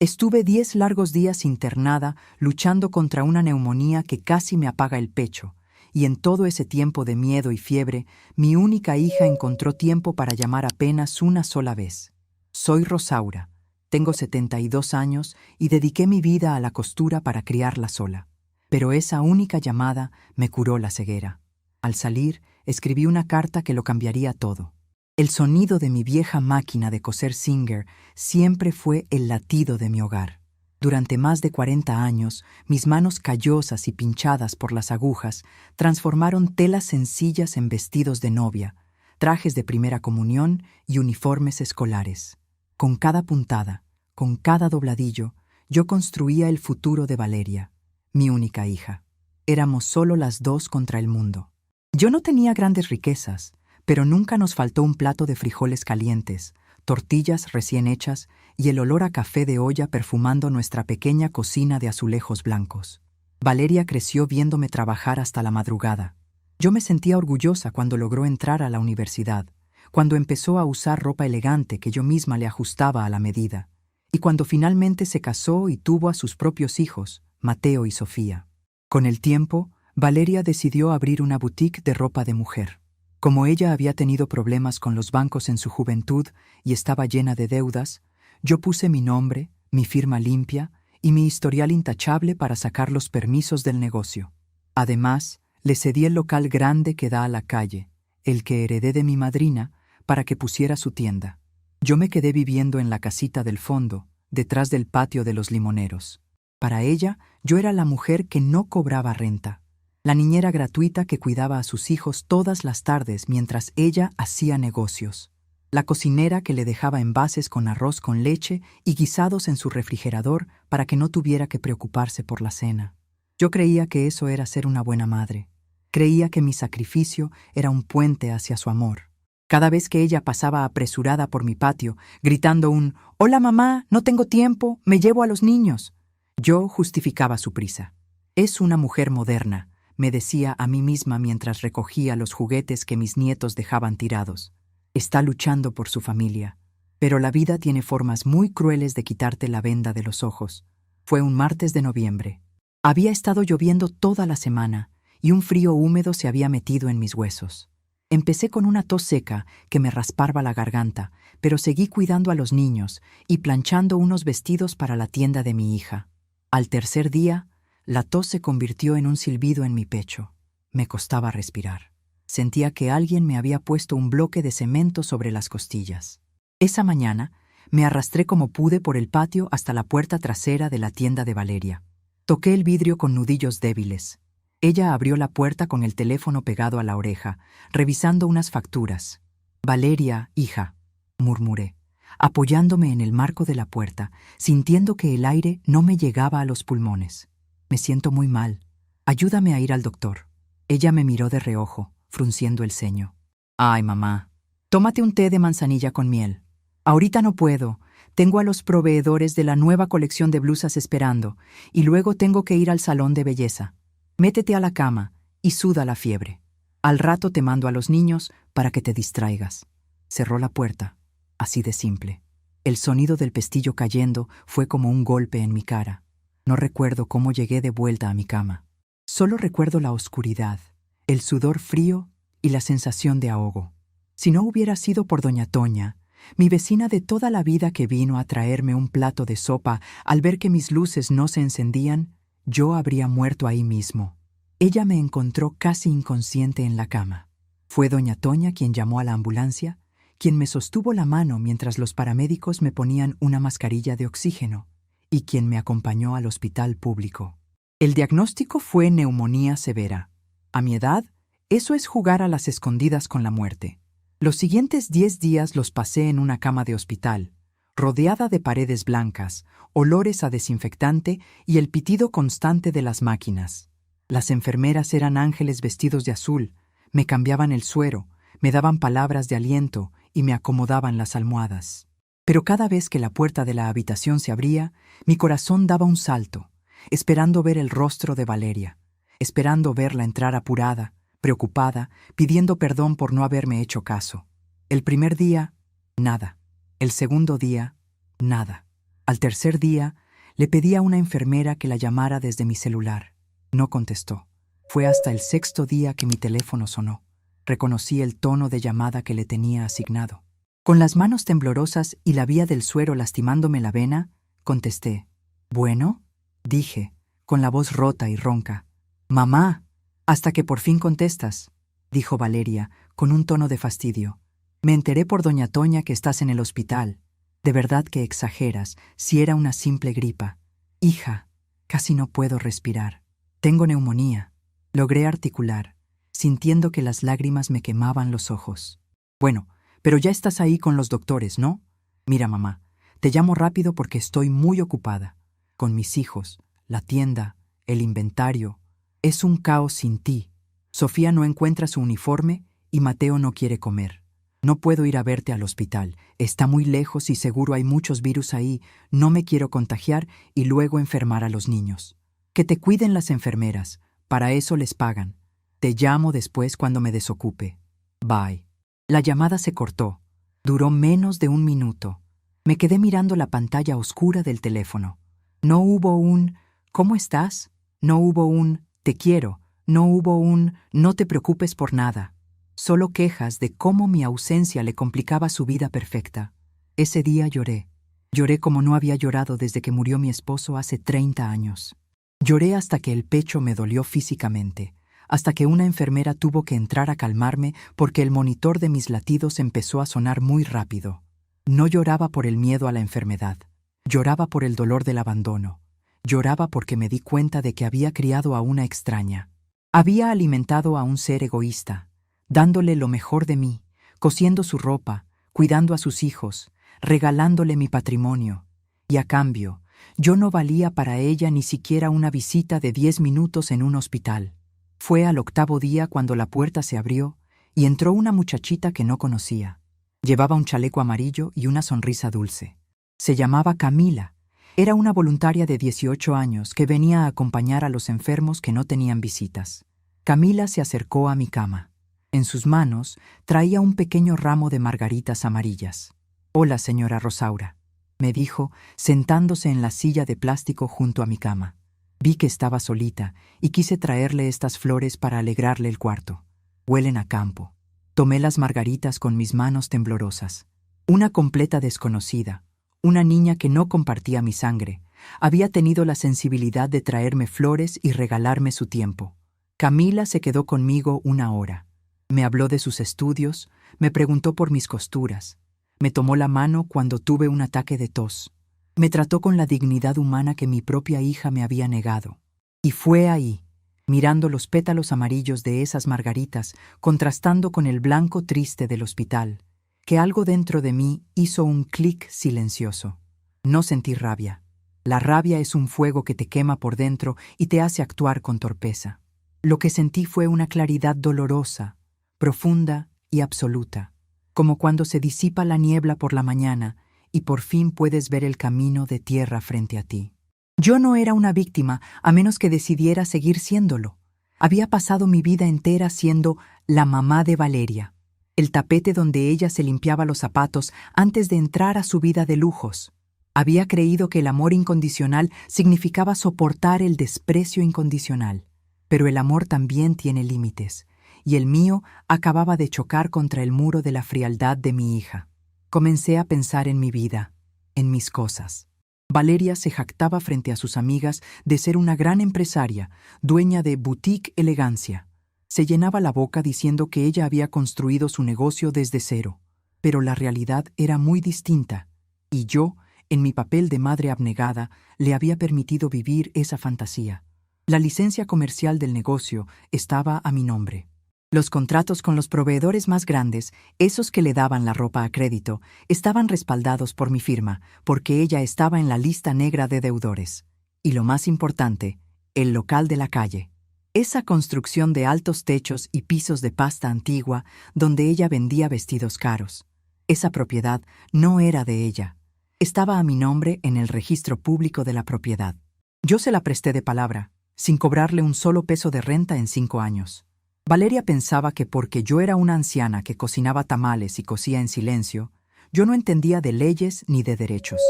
Estuve 10 largos días internada luchando contra una neumonía que casi me apaga el pecho, y en todo ese tiempo de miedo y fiebre, mi única hija encontró tiempo para llamar apenas una sola vez. Soy Rosaura, tengo 72 años y dediqué mi vida a la costura para criarla sola. Pero esa única llamada me curó la ceguera. Al salir, escribí una carta que lo cambiaría todo. El sonido de mi vieja máquina de coser Singer siempre fue el latido de mi hogar. Durante más de 40 años, mis manos callosas y pinchadas por las agujas transformaron telas sencillas en vestidos de novia, trajes de primera comunión y uniformes escolares. Con cada puntada, con cada dobladillo, yo construía el futuro de Valeria, mi única hija. Éramos solo las dos contra el mundo. Yo no tenía grandes riquezas, pero nunca nos faltó un plato de frijoles calientes, tortillas recién hechas y el olor a café de olla perfumando nuestra pequeña cocina de azulejos blancos. Valeria creció viéndome trabajar hasta la madrugada. Yo me sentía orgullosa cuando logró entrar a la universidad, cuando empezó a usar ropa elegante que yo misma le ajustaba a la medida, y cuando finalmente se casó y tuvo a sus propios hijos, Mateo y Sofía. Con el tiempo, Valeria decidió abrir una boutique de ropa de mujer. Como ella había tenido problemas con los bancos en su juventud y estaba llena de deudas, yo puse mi nombre, mi firma limpia y mi historial intachable para sacar los permisos del negocio. Además, le cedí el local grande que da a la calle, el que heredé de mi madrina, para que pusiera su tienda. Yo me quedé viviendo en la casita del fondo, detrás del patio de los limoneros. Para ella, yo era la mujer que no cobraba renta, la niñera gratuita que cuidaba a sus hijos todas las tardes mientras ella hacía negocios, la cocinera que le dejaba envases con arroz con leche y guisados en su refrigerador para que no tuviera que preocuparse por la cena. Yo creía que eso era ser una buena madre. Creía que mi sacrificio era un puente hacia su amor. Cada vez que ella pasaba apresurada por mi patio, gritando un «Hola mamá, no tengo tiempo, me llevo a los niños», yo justificaba su prisa. «Es una mujer moderna», me decía a mí misma mientras recogía los juguetes que mis nietos dejaban tirados. Está luchando por su familia. Pero la vida tiene formas muy crueles de quitarte la venda de los ojos. Fue un martes de noviembre. Había estado lloviendo toda la semana y un frío húmedo se había metido en mis huesos. Empecé con una tos seca que me raspaba la garganta, pero seguí cuidando a los niños y planchando unos vestidos para la tienda de mi hija. Al tercer día, la tos se convirtió en un silbido en mi pecho. Me costaba respirar. Sentía que alguien me había puesto un bloque de cemento sobre las costillas. Esa mañana, me arrastré como pude por el patio hasta la puerta trasera de la tienda de Valeria. Toqué el vidrio con nudillos débiles. Ella abrió la puerta con el teléfono pegado a la oreja, revisando unas facturas. «Valeria, hija», murmuré, apoyándome en el marco de la puerta, sintiendo que el aire no me llegaba a los pulmones. «Me siento muy mal. Ayúdame a ir al doctor». Ella me miró de reojo, frunciendo el ceño. «Ay, mamá, tómate un té de manzanilla con miel». «Ahorita no puedo. Tengo a los proveedores de la nueva colección de blusas esperando, y luego tengo que ir al salón de belleza. Métete a la cama y suda la fiebre. Al rato te mando a los niños para que te distraigas». Cerró la puerta, así de simple. El sonido del pestillo cayendo fue como un golpe en mi cara. No recuerdo cómo llegué de vuelta a mi cama. Solo recuerdo la oscuridad, el sudor frío y la sensación de ahogo. Si no hubiera sido por doña Toña, mi vecina de toda la vida que vino a traerme un plato de sopa al ver que mis luces no se encendían, yo habría muerto ahí mismo. Ella me encontró casi inconsciente en la cama. Fue doña Toña quien llamó a la ambulancia, quien me sostuvo la mano mientras los paramédicos me ponían una mascarilla de oxígeno y quien me acompañó al hospital público. El diagnóstico fue neumonía severa. A mi edad, eso es jugar a las escondidas con la muerte. Los siguientes 10 días los pasé en una cama de hospital, rodeada de paredes blancas, olores a desinfectante y el pitido constante de las máquinas. Las enfermeras eran ángeles vestidos de azul, me cambiaban el suero, me daban palabras de aliento y me acomodaban las almohadas. Pero cada vez que la puerta de la habitación se abría, mi corazón daba un salto, esperando ver el rostro de Valeria, esperando verla entrar apurada, preocupada, pidiendo perdón por no haberme hecho caso. El primer día, nada. El segundo día, nada. Al tercer día, le pedí a una enfermera que la llamara desde mi celular. No contestó. Fue hasta el sexto día que mi teléfono sonó. Reconocí el tono de llamada que le tenía asignado. Con las manos temblorosas y la vía del suero lastimándome la vena, contesté. «¿Bueno?», dije, con la voz rota y ronca. «Mamá, hasta que por fin contestas», dijo Valeria, con un tono de fastidio. «Me enteré por doña Toña que estás en el hospital. De verdad que exageras, si era una simple gripa. Hija, casi no puedo respirar. Tengo neumonía». Logré articular, sintiendo que las lágrimas me quemaban los ojos. «Bueno, pero ya estás ahí con los doctores, ¿no? Mira, mamá, te llamo rápido porque estoy muy ocupada. Con mis hijos, la tienda, el inventario. Es un caos sin ti. Sofía no encuentra su uniforme y Mateo no quiere comer. No puedo ir a verte al hospital. Está muy lejos y seguro hay muchos virus ahí. No me quiero contagiar y luego enfermar a los niños. Que te cuiden las enfermeras. Para eso les pagan. Te llamo después cuando me desocupe. Bye». La llamada se cortó. Duró menos de 1 minuto. Me quedé mirando la pantalla oscura del teléfono. No hubo un «¿Cómo estás?», no hubo un «Te quiero», no hubo un «No te preocupes por nada». Solo quejas de cómo mi ausencia le complicaba su vida perfecta. Ese día lloré. Lloré como no había llorado desde que murió mi esposo hace 30 años. Lloré hasta que el pecho me dolió físicamente, hasta que una enfermera tuvo que entrar a calmarme porque el monitor de mis latidos empezó a sonar muy rápido. No lloraba por el miedo a la enfermedad. Lloraba por el dolor del abandono. Lloraba porque me di cuenta de que había criado a una extraña. Había alimentado a un ser egoísta, dándole lo mejor de mí, cosiendo su ropa, cuidando a sus hijos, regalándole mi patrimonio. Y a cambio, yo no valía para ella ni siquiera una visita de 10 minutos en un hospital. Fue al 8º día cuando la puerta se abrió y entró una muchachita que no conocía. Llevaba un chaleco amarillo y una sonrisa dulce. Se llamaba Camila. Era una voluntaria de 18 años que venía a acompañar a los enfermos que no tenían visitas. Camila se acercó a mi cama. En sus manos traía un pequeño ramo de margaritas amarillas. «Hola, señora Rosaura», me dijo, sentándose en la silla de plástico junto a mi cama. Vi que estaba solita y quise traerle estas flores para alegrarle el cuarto. Huelen a campo. Tomé las margaritas con mis manos temblorosas. Una completa desconocida, una niña que no compartía mi sangre, había tenido la sensibilidad de traerme flores y regalarme su tiempo. Camila se quedó conmigo 1 hora. Me habló de sus estudios, me preguntó por mis costuras. Me tomó la mano cuando tuve un ataque de tos. Me trató con la dignidad humana que mi propia hija me había negado. Y fue ahí, mirando los pétalos amarillos de esas margaritas, contrastando con el blanco triste del hospital, que algo dentro de mí hizo un clic silencioso. No sentí rabia. La rabia es un fuego que te quema por dentro y te hace actuar con torpeza. Lo que sentí fue una claridad dolorosa, profunda y absoluta, como cuando se disipa la niebla por la mañana y por fin puedes ver el camino de tierra frente a ti. Yo no era una víctima, a menos que decidiera seguir siéndolo. Había pasado mi vida entera siendo la mamá de Valeria, el tapete donde ella se limpiaba los zapatos antes de entrar a su vida de lujos. Había creído que el amor incondicional significaba soportar el desprecio incondicional. Pero el amor también tiene límites, y el mío acababa de chocar contra el muro de la frialdad de mi hija. Comencé a pensar en mi vida, en mis cosas. Valeria se jactaba frente a sus amigas de ser una gran empresaria, dueña de boutique elegancia. Se llenaba la boca diciendo que ella había construido su negocio desde cero, pero la realidad era muy distinta, y yo, en mi papel de madre abnegada, le había permitido vivir esa fantasía. La licencia comercial del negocio estaba a mi nombre. Los contratos con los proveedores más grandes, esos que le daban la ropa a crédito, estaban respaldados por mi firma, porque ella estaba en la lista negra de deudores. Y lo más importante, el local de la calle. Esa construcción de altos techos y pisos de pasta antigua donde ella vendía vestidos caros. Esa propiedad no era de ella. Estaba a mi nombre en el registro público de la propiedad. Yo se la presté de palabra, sin cobrarle un solo peso de renta en 5 años. Valeria pensaba que porque yo era una anciana que cocinaba tamales y cosía en silencio, yo no entendía de leyes ni de derechos.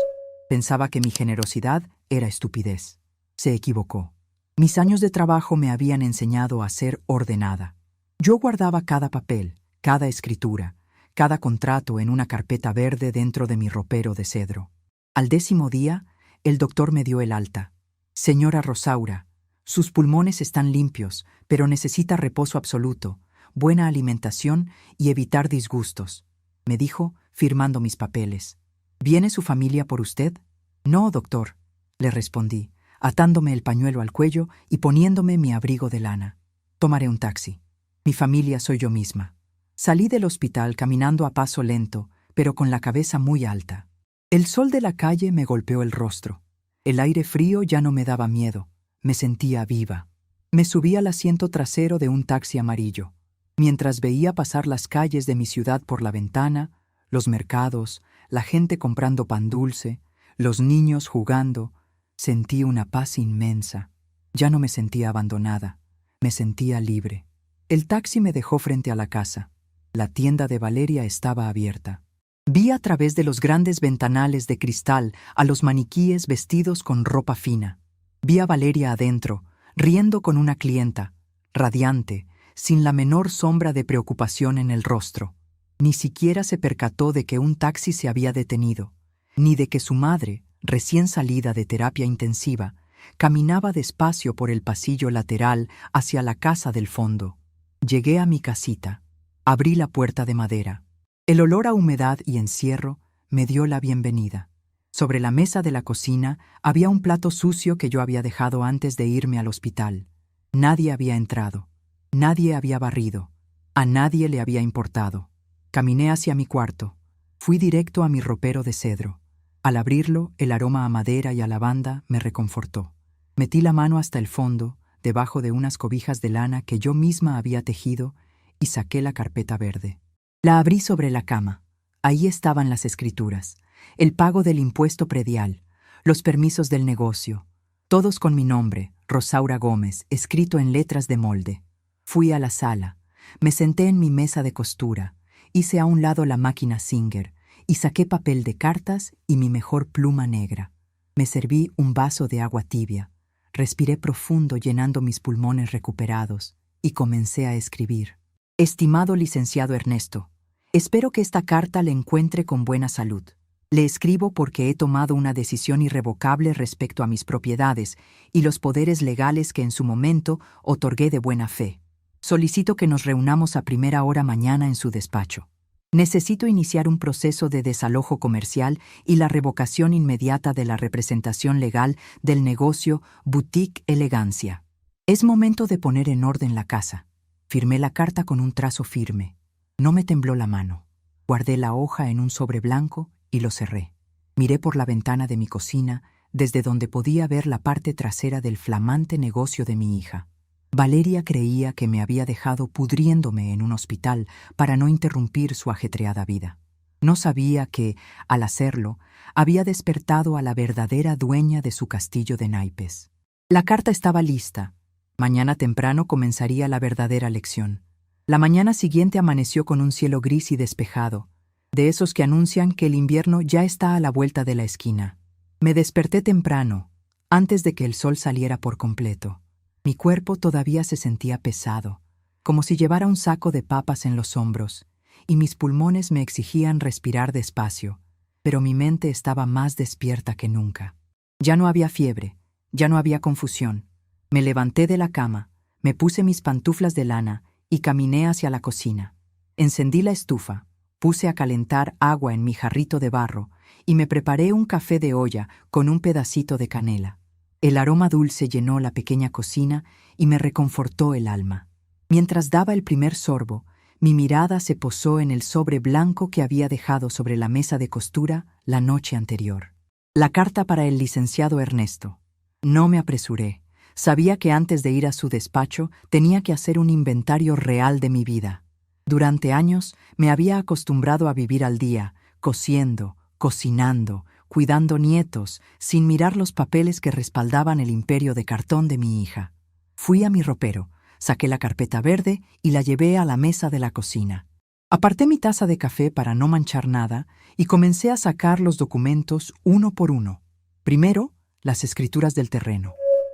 Pensaba que mi generosidad era estupidez. Se equivocó. Mis años de trabajo me habían enseñado a ser ordenada. Yo guardaba cada papel, cada escritura, cada contrato en una carpeta verde dentro de mi ropero de cedro. Al 10º día, el doctor me dio el alta. Señora Rosaura, sus pulmones están limpios, pero necesita reposo absoluto, buena alimentación y evitar disgustos, me dijo, firmando mis papeles. ¿Viene su familia por usted? No, doctor, le respondí, atándome el pañuelo al cuello y poniéndome mi abrigo de lana. Tomaré un taxi. Mi familia soy yo misma. Salí del hospital caminando a paso lento, pero con la cabeza muy alta. El sol de la calle me golpeó el rostro. El aire frío ya no me daba miedo. Me sentía viva. Me subí al asiento trasero de un taxi amarillo. Mientras veía pasar las calles de mi ciudad por la ventana, los mercados, la gente comprando pan dulce, los niños jugando, sentí una paz inmensa. Ya no me sentía abandonada. Me sentía libre. El taxi me dejó frente a la casa. La tienda de Valeria estaba abierta. Vi a través de los grandes ventanales de cristal a los maniquíes vestidos con ropa fina. Vi a Valeria adentro, riendo con una clienta, radiante, sin la menor sombra de preocupación en el rostro. Ni siquiera se percató de que un taxi se había detenido, ni de que su madre, recién salida de terapia intensiva, caminaba despacio por el pasillo lateral hacia la casa del fondo. Llegué a mi casita. Abrí la puerta de madera. El olor a humedad y encierro me dio la bienvenida. Sobre la mesa de la cocina había un plato sucio que yo había dejado antes de irme al hospital. Nadie había entrado. Nadie había barrido. A nadie le había importado. Caminé hacia mi cuarto. Fui directo a mi ropero de cedro. Al abrirlo, el aroma a madera y a lavanda me reconfortó. Metí la mano hasta el fondo, debajo de unas cobijas de lana que yo misma había tejido, y saqué la carpeta verde. La abrí sobre la cama. Ahí estaban las escrituras, el pago del impuesto predial, los permisos del negocio, todos con mi nombre, Rosaura Gómez, escrito en letras de molde. Fui a la sala, me senté en mi mesa de costura, hice a un lado la máquina Singer y saqué papel de cartas y mi mejor pluma negra. Me serví un vaso de agua tibia, respiré profundo llenando mis pulmones recuperados y comencé a escribir. Estimado licenciado Ernesto, espero que esta carta le encuentre con buena salud. Le escribo porque he tomado una decisión irrevocable respecto a mis propiedades y los poderes legales que en su momento otorgué de buena fe. Solicito que nos reunamos a primera hora mañana en su despacho. Necesito iniciar un proceso de desalojo comercial y la revocación inmediata de la representación legal del negocio Boutique Elegancia. Es momento de poner en orden la casa. Firmé la carta con un trazo firme. No me tembló la mano. Guardé la hoja en un sobre blanco y lo cerré. Miré por la ventana de mi cocina, desde donde podía ver la parte trasera del flamante negocio de mi hija. Valeria creía que me había dejado pudriéndome en un hospital para no interrumpir su ajetreada vida. No sabía que, al hacerlo, había despertado a la verdadera dueña de su castillo de naipes. La carta estaba lista. Mañana temprano comenzaría la verdadera lección. La mañana siguiente amaneció con un cielo gris y despejado, de esos que anuncian que el invierno ya está a la vuelta de la esquina. Me desperté temprano, antes de que el sol saliera por completo. Mi cuerpo todavía se sentía pesado, como si llevara un saco de papas en los hombros, y mis pulmones me exigían respirar despacio, pero mi mente estaba más despierta que nunca. Ya no había fiebre, ya no había confusión. Me levanté de la cama, me puse mis pantuflas de lana y caminé hacia la cocina. Encendí la estufa, puse a calentar agua en mi jarrito de barro y me preparé un café de olla con un pedacito de canela. El aroma dulce llenó la pequeña cocina y me reconfortó el alma. Mientras daba el primer sorbo, mi mirada se posó en el sobre blanco que había dejado sobre la mesa de costura la noche anterior. La carta para el licenciado Ernesto. No me apresuré. Sabía que antes de ir a su despacho tenía que hacer un inventario real de mi vida. Durante años me había acostumbrado a vivir al día, cosiendo, cocinando, cuidando nietos, sin mirar los papeles que respaldaban el imperio de cartón de mi hija. Fui a mi ropero, saqué la carpeta verde y la llevé a la mesa de la cocina. Aparté mi taza de café para no manchar nada y comencé a sacar los documentos uno por uno. Primero, las escrituras del terreno.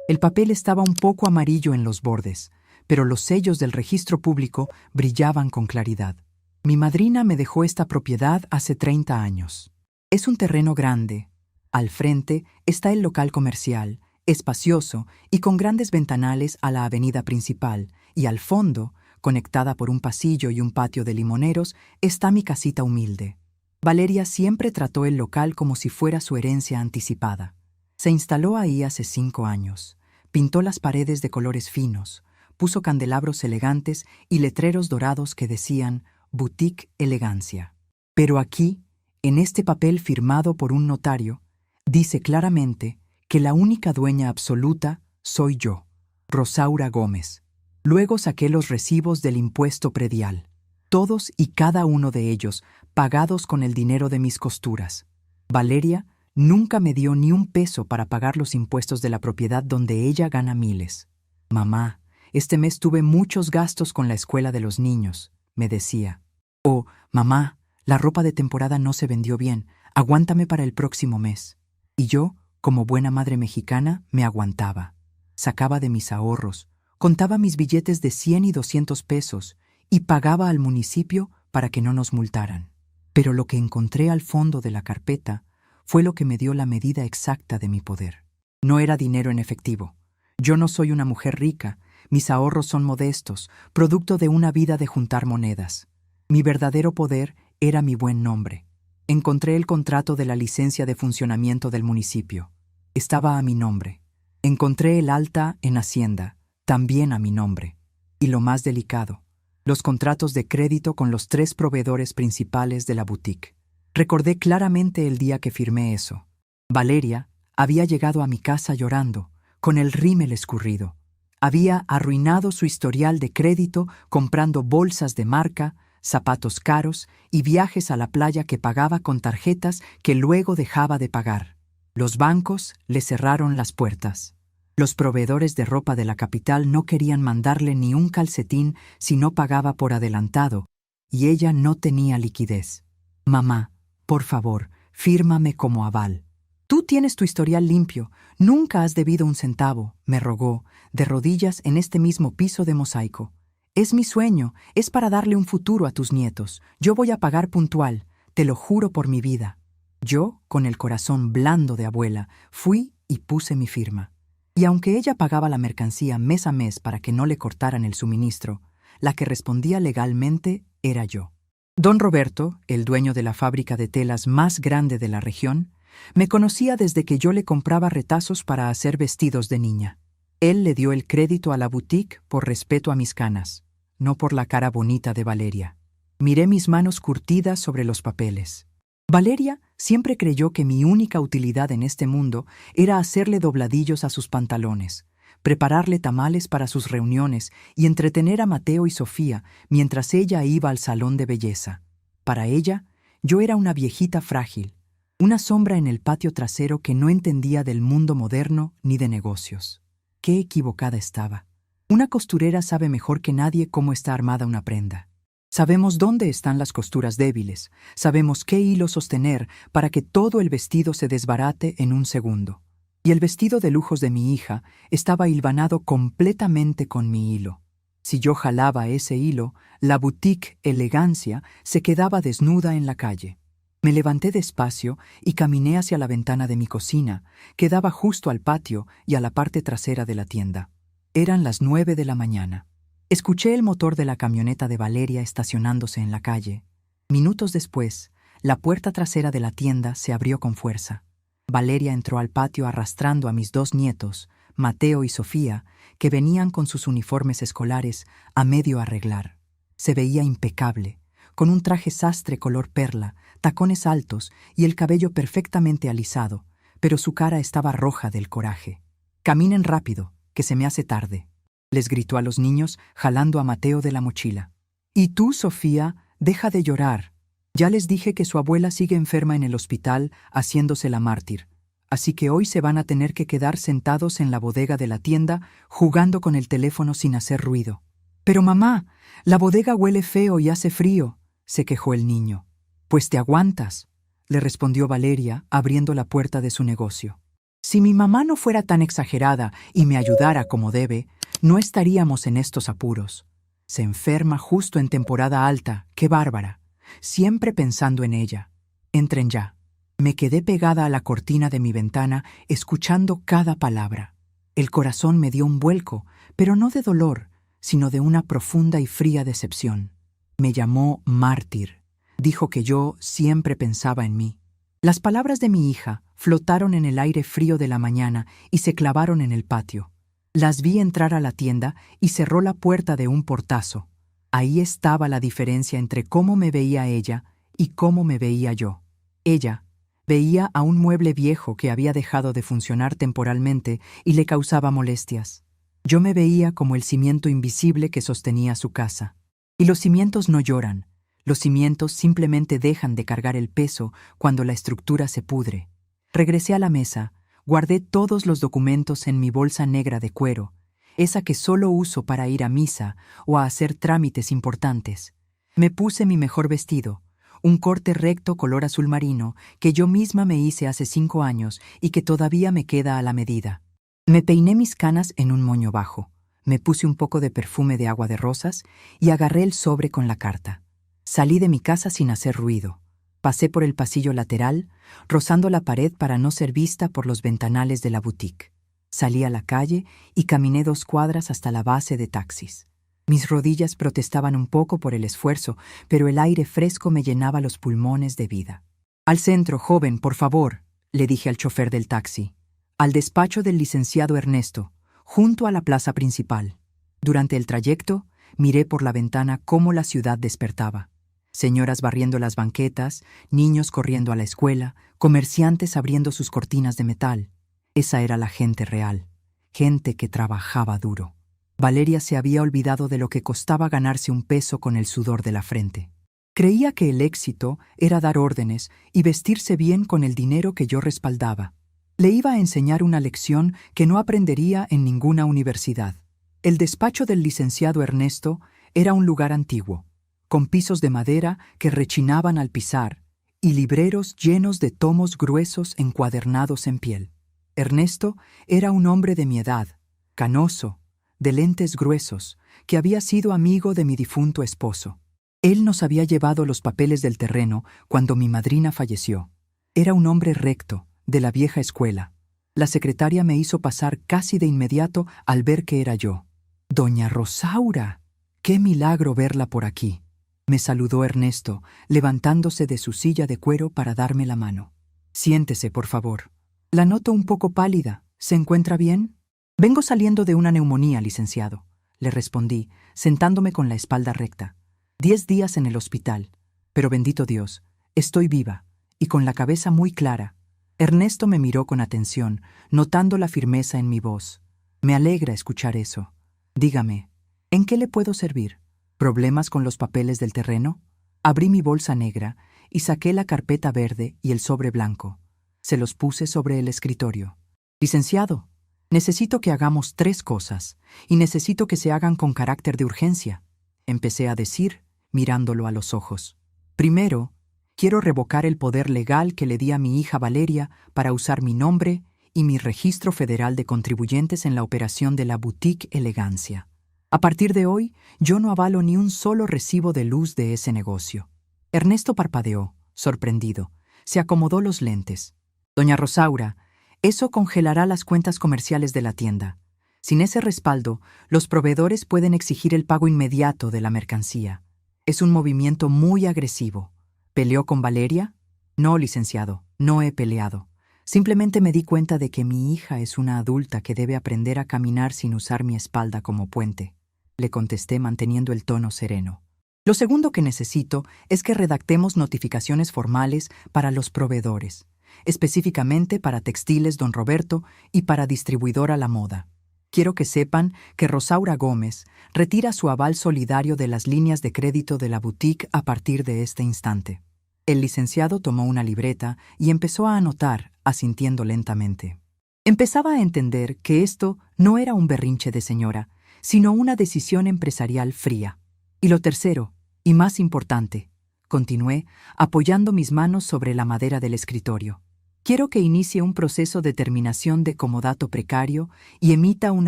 El papel estaba un poco amarillo en los bordes, pero los sellos del registro público brillaban con claridad. Mi madrina me dejó esta propiedad hace 30 años. Es un terreno grande. Al frente está el local comercial, espacioso y con grandes ventanales a la avenida principal, y al fondo, conectada por un pasillo y un patio de limoneros, está mi casita humilde. Valeria siempre trató el local como si fuera su herencia anticipada. Se instaló ahí hace 5 años. Pintó las paredes de colores finos, puso candelabros elegantes y letreros dorados que decían Boutique Elegancia. Pero aquí, en este papel firmado por un notario, dice claramente que la única dueña absoluta soy yo, Rosaura Gómez. Luego saqué los recibos del impuesto predial, todos y cada uno de ellos pagados con el dinero de mis costuras. Valeria nunca me dio ni un peso para pagar los impuestos de la propiedad donde ella gana miles. Mamá, este mes tuve muchos gastos con la escuela de los niños, me decía. O, mamá, la ropa de temporada no se vendió bien, aguántame para el próximo mes. Y yo, como buena madre mexicana, me aguantaba. Sacaba de mis ahorros, contaba mis billetes de 100 y 200 pesos y pagaba al municipio para que no nos multaran. Pero lo que encontré al fondo de la carpeta fue lo que me dio la medida exacta de mi poder. No era dinero en efectivo. Yo no soy una mujer rica, mis ahorros son modestos, producto de una vida de juntar monedas. Mi verdadero poder era mi buen nombre. Encontré el contrato de la licencia de funcionamiento del municipio. Estaba a mi nombre. Encontré el alta en Hacienda, también a mi nombre. Y lo más delicado, los contratos de crédito con los 3 proveedores principales de la boutique. Recordé claramente el día que firmé eso. Valeria había llegado a mi casa llorando, con el rímel escurrido. Había arruinado su historial de crédito comprando bolsas de marca, zapatos caros y viajes a la playa que pagaba con tarjetas que luego dejaba de pagar. Los bancos le cerraron las puertas. Los proveedores de ropa de la capital no querían mandarle ni un calcetín si no pagaba por adelantado, y ella no tenía liquidez. Mamá, por favor, fírmame como aval. Tú tienes tu historial limpio, nunca has debido un centavo, me rogó, de rodillas en este mismo piso de mosaico. Es mi sueño, es para darle un futuro a tus nietos. Yo voy a pagar puntual, te lo juro por mi vida. Yo, con el corazón blando de abuela, fui y puse mi firma. Y aunque ella pagaba la mercancía mes a mes para que no le cortaran el suministro, la que respondía legalmente era yo. Don Roberto, el dueño de la fábrica de telas más grande de la región, me conocía desde que yo le compraba retazos para hacer vestidos de niña. Él le dio el crédito a la boutique por respeto a mis canas, no por la cara bonita de Valeria. Miré mis manos curtidas sobre los papeles. Valeria siempre creyó que mi única utilidad en este mundo era hacerle dobladillos a sus pantalones, prepararle tamales para sus reuniones y entretener a Mateo y Sofía mientras ella iba al salón de belleza. Para ella, yo era una viejita frágil, una sombra en el patio trasero que no entendía del mundo moderno ni de negocios. Qué equivocada estaba. Una costurera sabe mejor que nadie cómo está armada una prenda. Sabemos dónde están las costuras débiles, sabemos qué hilo sostener para que todo el vestido se desbarate en un segundo. Y el vestido de lujos de mi hija estaba hilvanado completamente con mi hilo. Si yo jalaba ese hilo, la boutique Elegancia se quedaba desnuda en la calle. Me levanté despacio y caminé hacia la ventana de mi cocina, que daba justo al patio y a la parte trasera de la tienda. Eran las 9 de la mañana. Escuché el motor de la camioneta de Valeria estacionándose en la calle. Minutos después, la puerta trasera de la tienda se abrió con fuerza. Valeria entró al patio arrastrando a mis 2 nietos, Mateo y Sofía, que venían con sus uniformes escolares a medio arreglar. Se veía impecable, con un traje sastre color perla, tacones altos y el cabello perfectamente alisado, pero su cara estaba roja del coraje. «Caminen rápido, que se me hace tarde», les gritó a los niños, jalando a Mateo de la mochila. «Y tú, Sofía, deja de llorar. Ya les dije que su abuela sigue enferma en el hospital, haciéndose la mártir. Así que hoy se van a tener que quedar sentados en la bodega de la tienda, jugando con el teléfono sin hacer ruido». «Pero mamá, la bodega huele feo y hace frío», se quejó el niño. Pues te aguantas, le respondió Valeria, abriendo la puerta de su negocio. Si mi mamá no fuera tan exagerada y me ayudara como debe, no estaríamos en estos apuros. Se enferma justo en temporada alta, qué bárbara. Siempre pensando en ella. Entren ya. Me quedé pegada a la cortina de mi ventana, escuchando cada palabra. El corazón me dio un vuelco, pero no de dolor, sino de una profunda y fría decepción. Me llamó mártir. Dijo que yo siempre pensaba en mí. Las palabras de mi hija flotaron en el aire frío de la mañana y se clavaron en el patio. Las vi entrar a la tienda y cerró la puerta de un portazo. Ahí estaba la diferencia entre cómo me veía ella y cómo me veía yo. Ella veía a un mueble viejo que había dejado de funcionar temporalmente y le causaba molestias. Yo me veía como el cimiento invisible que sostenía su casa. Y los cimientos no lloran. Los cimientos simplemente dejan de cargar el peso cuando la estructura se pudre. Regresé a la mesa, guardé todos los documentos en mi bolsa negra de cuero, esa que solo uso para ir a misa o a hacer trámites importantes. Me puse mi mejor vestido, un corte recto color azul marino que yo misma me hice hace 5 años y que todavía me queda a la medida. Me peiné mis canas en un moño bajo, me puse un poco de perfume de agua de rosas y agarré el sobre con la carta. Salí de mi casa sin hacer ruido. Pasé por el pasillo lateral, rozando la pared para no ser vista por los ventanales de la boutique. Salí a la calle y caminé 2 cuadras hasta la base de taxis. Mis rodillas protestaban un poco por el esfuerzo, pero el aire fresco me llenaba los pulmones de vida. «Al centro, joven, por favor», le dije al chofer del taxi. «Al despacho del licenciado Ernesto, junto a la plaza principal». Durante el trayecto, miré por la ventana cómo la ciudad despertaba. Señoras barriendo las banquetas, niños corriendo a la escuela, comerciantes abriendo sus cortinas de metal. Esa era la gente real, gente que trabajaba duro. Valeria se había olvidado de lo que costaba ganarse un peso con el sudor de la frente. Creía que el éxito era dar órdenes y vestirse bien con el dinero que yo respaldaba. Le iba a enseñar una lección que no aprendería en ninguna universidad. El despacho del licenciado Ernesto era un lugar antiguo, con pisos de madera que rechinaban al pisar y libreros llenos de tomos gruesos encuadernados en piel. Ernesto era un hombre de mi edad, canoso, de lentes gruesos, que había sido amigo de mi difunto esposo. Él nos había llevado los papeles del terreno cuando mi madrina falleció. Era un hombre recto, de la vieja escuela. La secretaria me hizo pasar casi de inmediato al ver que era yo. «Doña Rosaura, qué milagro verla por aquí», me saludó Ernesto, levantándose de su silla de cuero para darme la mano. «Siéntese, por favor. La noto un poco pálida. ¿Se encuentra bien?» «Vengo saliendo de una neumonía, licenciado», le respondí, sentándome con la espalda recta. 10 días en el hospital, pero bendito Dios, estoy viva y con la cabeza muy clara. Ernesto me miró con atención, notando la firmeza en mi voz. «Me alegra escuchar eso. Dígame, ¿en qué le puedo servir? ¿Problemas con los papeles del terreno?» Abrí mi bolsa negra y saqué la carpeta verde y el sobre blanco. Se los puse sobre el escritorio. «Licenciado, necesito que hagamos 3 cosas y necesito que se hagan con carácter de urgencia», empecé a decir, mirándolo a los ojos. «Primero, quiero revocar el poder legal que le di a mi hija Valeria para usar mi nombre y mi registro federal de contribuyentes en la operación de la boutique Elegancia. A partir de hoy, yo no avalo ni un solo recibo de luz de ese negocio». Ernesto parpadeó, sorprendido. Se acomodó los lentes. «Doña Rosaura, eso congelará las cuentas comerciales de la tienda. Sin ese respaldo, los proveedores pueden exigir el pago inmediato de la mercancía. Es un movimiento muy agresivo. ¿Peleó con Valeria?» «No, licenciado, no he peleado. Simplemente me di cuenta de que mi hija es una adulta que debe aprender a caminar sin usar mi espalda como puente», le contesté manteniendo el tono sereno. «Lo segundo que necesito es que redactemos notificaciones formales para los proveedores, específicamente para Textiles Don Roberto y para Distribuidora La Moda. Quiero que sepan que Rosaura Gómez retira su aval solidario de las líneas de crédito de la boutique a partir de este instante». El licenciado tomó una libreta y empezó a anotar, asintiendo lentamente. Empezaba a entender que esto no era un berrinche de señora, sino una decisión empresarial fría. Y lo tercero, y más importante, continué, apoyando mis manos sobre la madera del escritorio. Quiero que inicie un proceso de terminación de comodato precario y emita un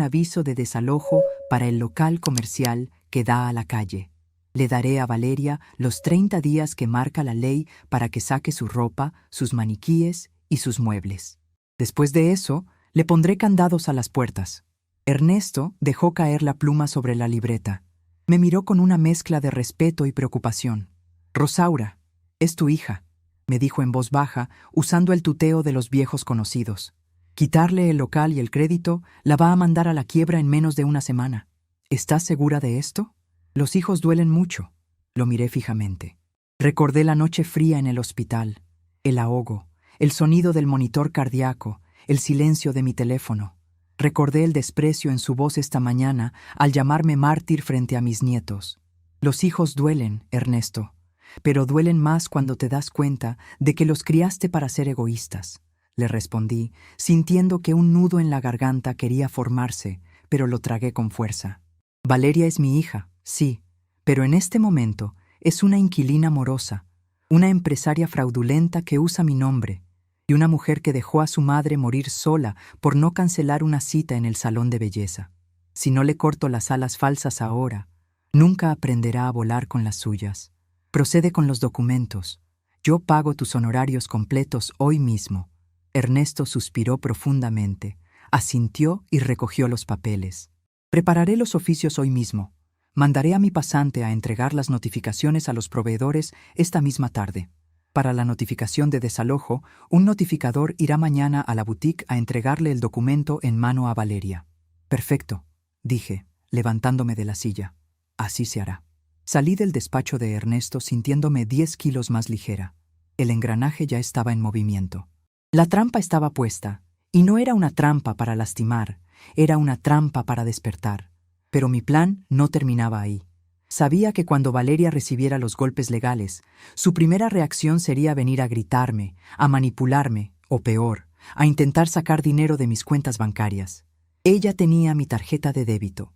aviso de desalojo para el local comercial que da a la calle. Le daré a Valeria los 30 días que marca la ley para que saque su ropa, sus maniquíes y sus muebles. Después de eso, le pondré candados a las puertas. Ernesto dejó caer la pluma sobre la libreta. Me miró con una mezcla de respeto y preocupación. «Rosaura, es tu hija», me dijo en voz baja, usando el tuteo de los viejos conocidos. «Quitarle el local y el crédito la va a mandar a la quiebra en menos de una semana. ¿Estás segura de esto? Los hijos duelen mucho». Lo miré fijamente. Recordé la noche fría en el hospital, el ahogo, el sonido del monitor cardíaco, el silencio de mi teléfono. Recordé el desprecio en su voz esta mañana al llamarme mártir frente a mis nietos. Los hijos duelen, Ernesto, pero duelen más cuando te das cuenta de que los criaste para ser egoístas, le respondí, sintiendo que un nudo en la garganta quería formarse, pero lo tragué con fuerza. Valeria es mi hija, sí, pero en este momento es una inquilina morosa, una empresaria fraudulenta que usa mi nombre, y una mujer que dejó a su madre morir sola por no cancelar una cita en el salón de belleza. Si no le corto las alas falsas ahora, nunca aprenderá a volar con las suyas. Procede con los documentos. Yo pago tus honorarios completos hoy mismo. Ernesto suspiró profundamente, asintió y recogió los papeles. Prepararé los oficios hoy mismo. Mandaré a mi pasante a entregar las notificaciones a los proveedores esta misma tarde. Para la notificación de desalojo, un notificador irá mañana a la boutique a entregarle el documento en mano a Valeria. Perfecto, dije, levantándome de la silla. Así se hará. Salí del despacho de Ernesto sintiéndome 10 kilos más ligera. El engranaje ya estaba en movimiento. La trampa estaba puesta, y no era una trampa para lastimar, era una trampa para despertar. Pero mi plan no terminaba ahí. Sabía que cuando Valeria recibiera los golpes legales, su primera reacción sería venir a gritarme, a manipularme, o peor, a intentar sacar dinero de mis cuentas bancarias. Ella tenía mi tarjeta de débito.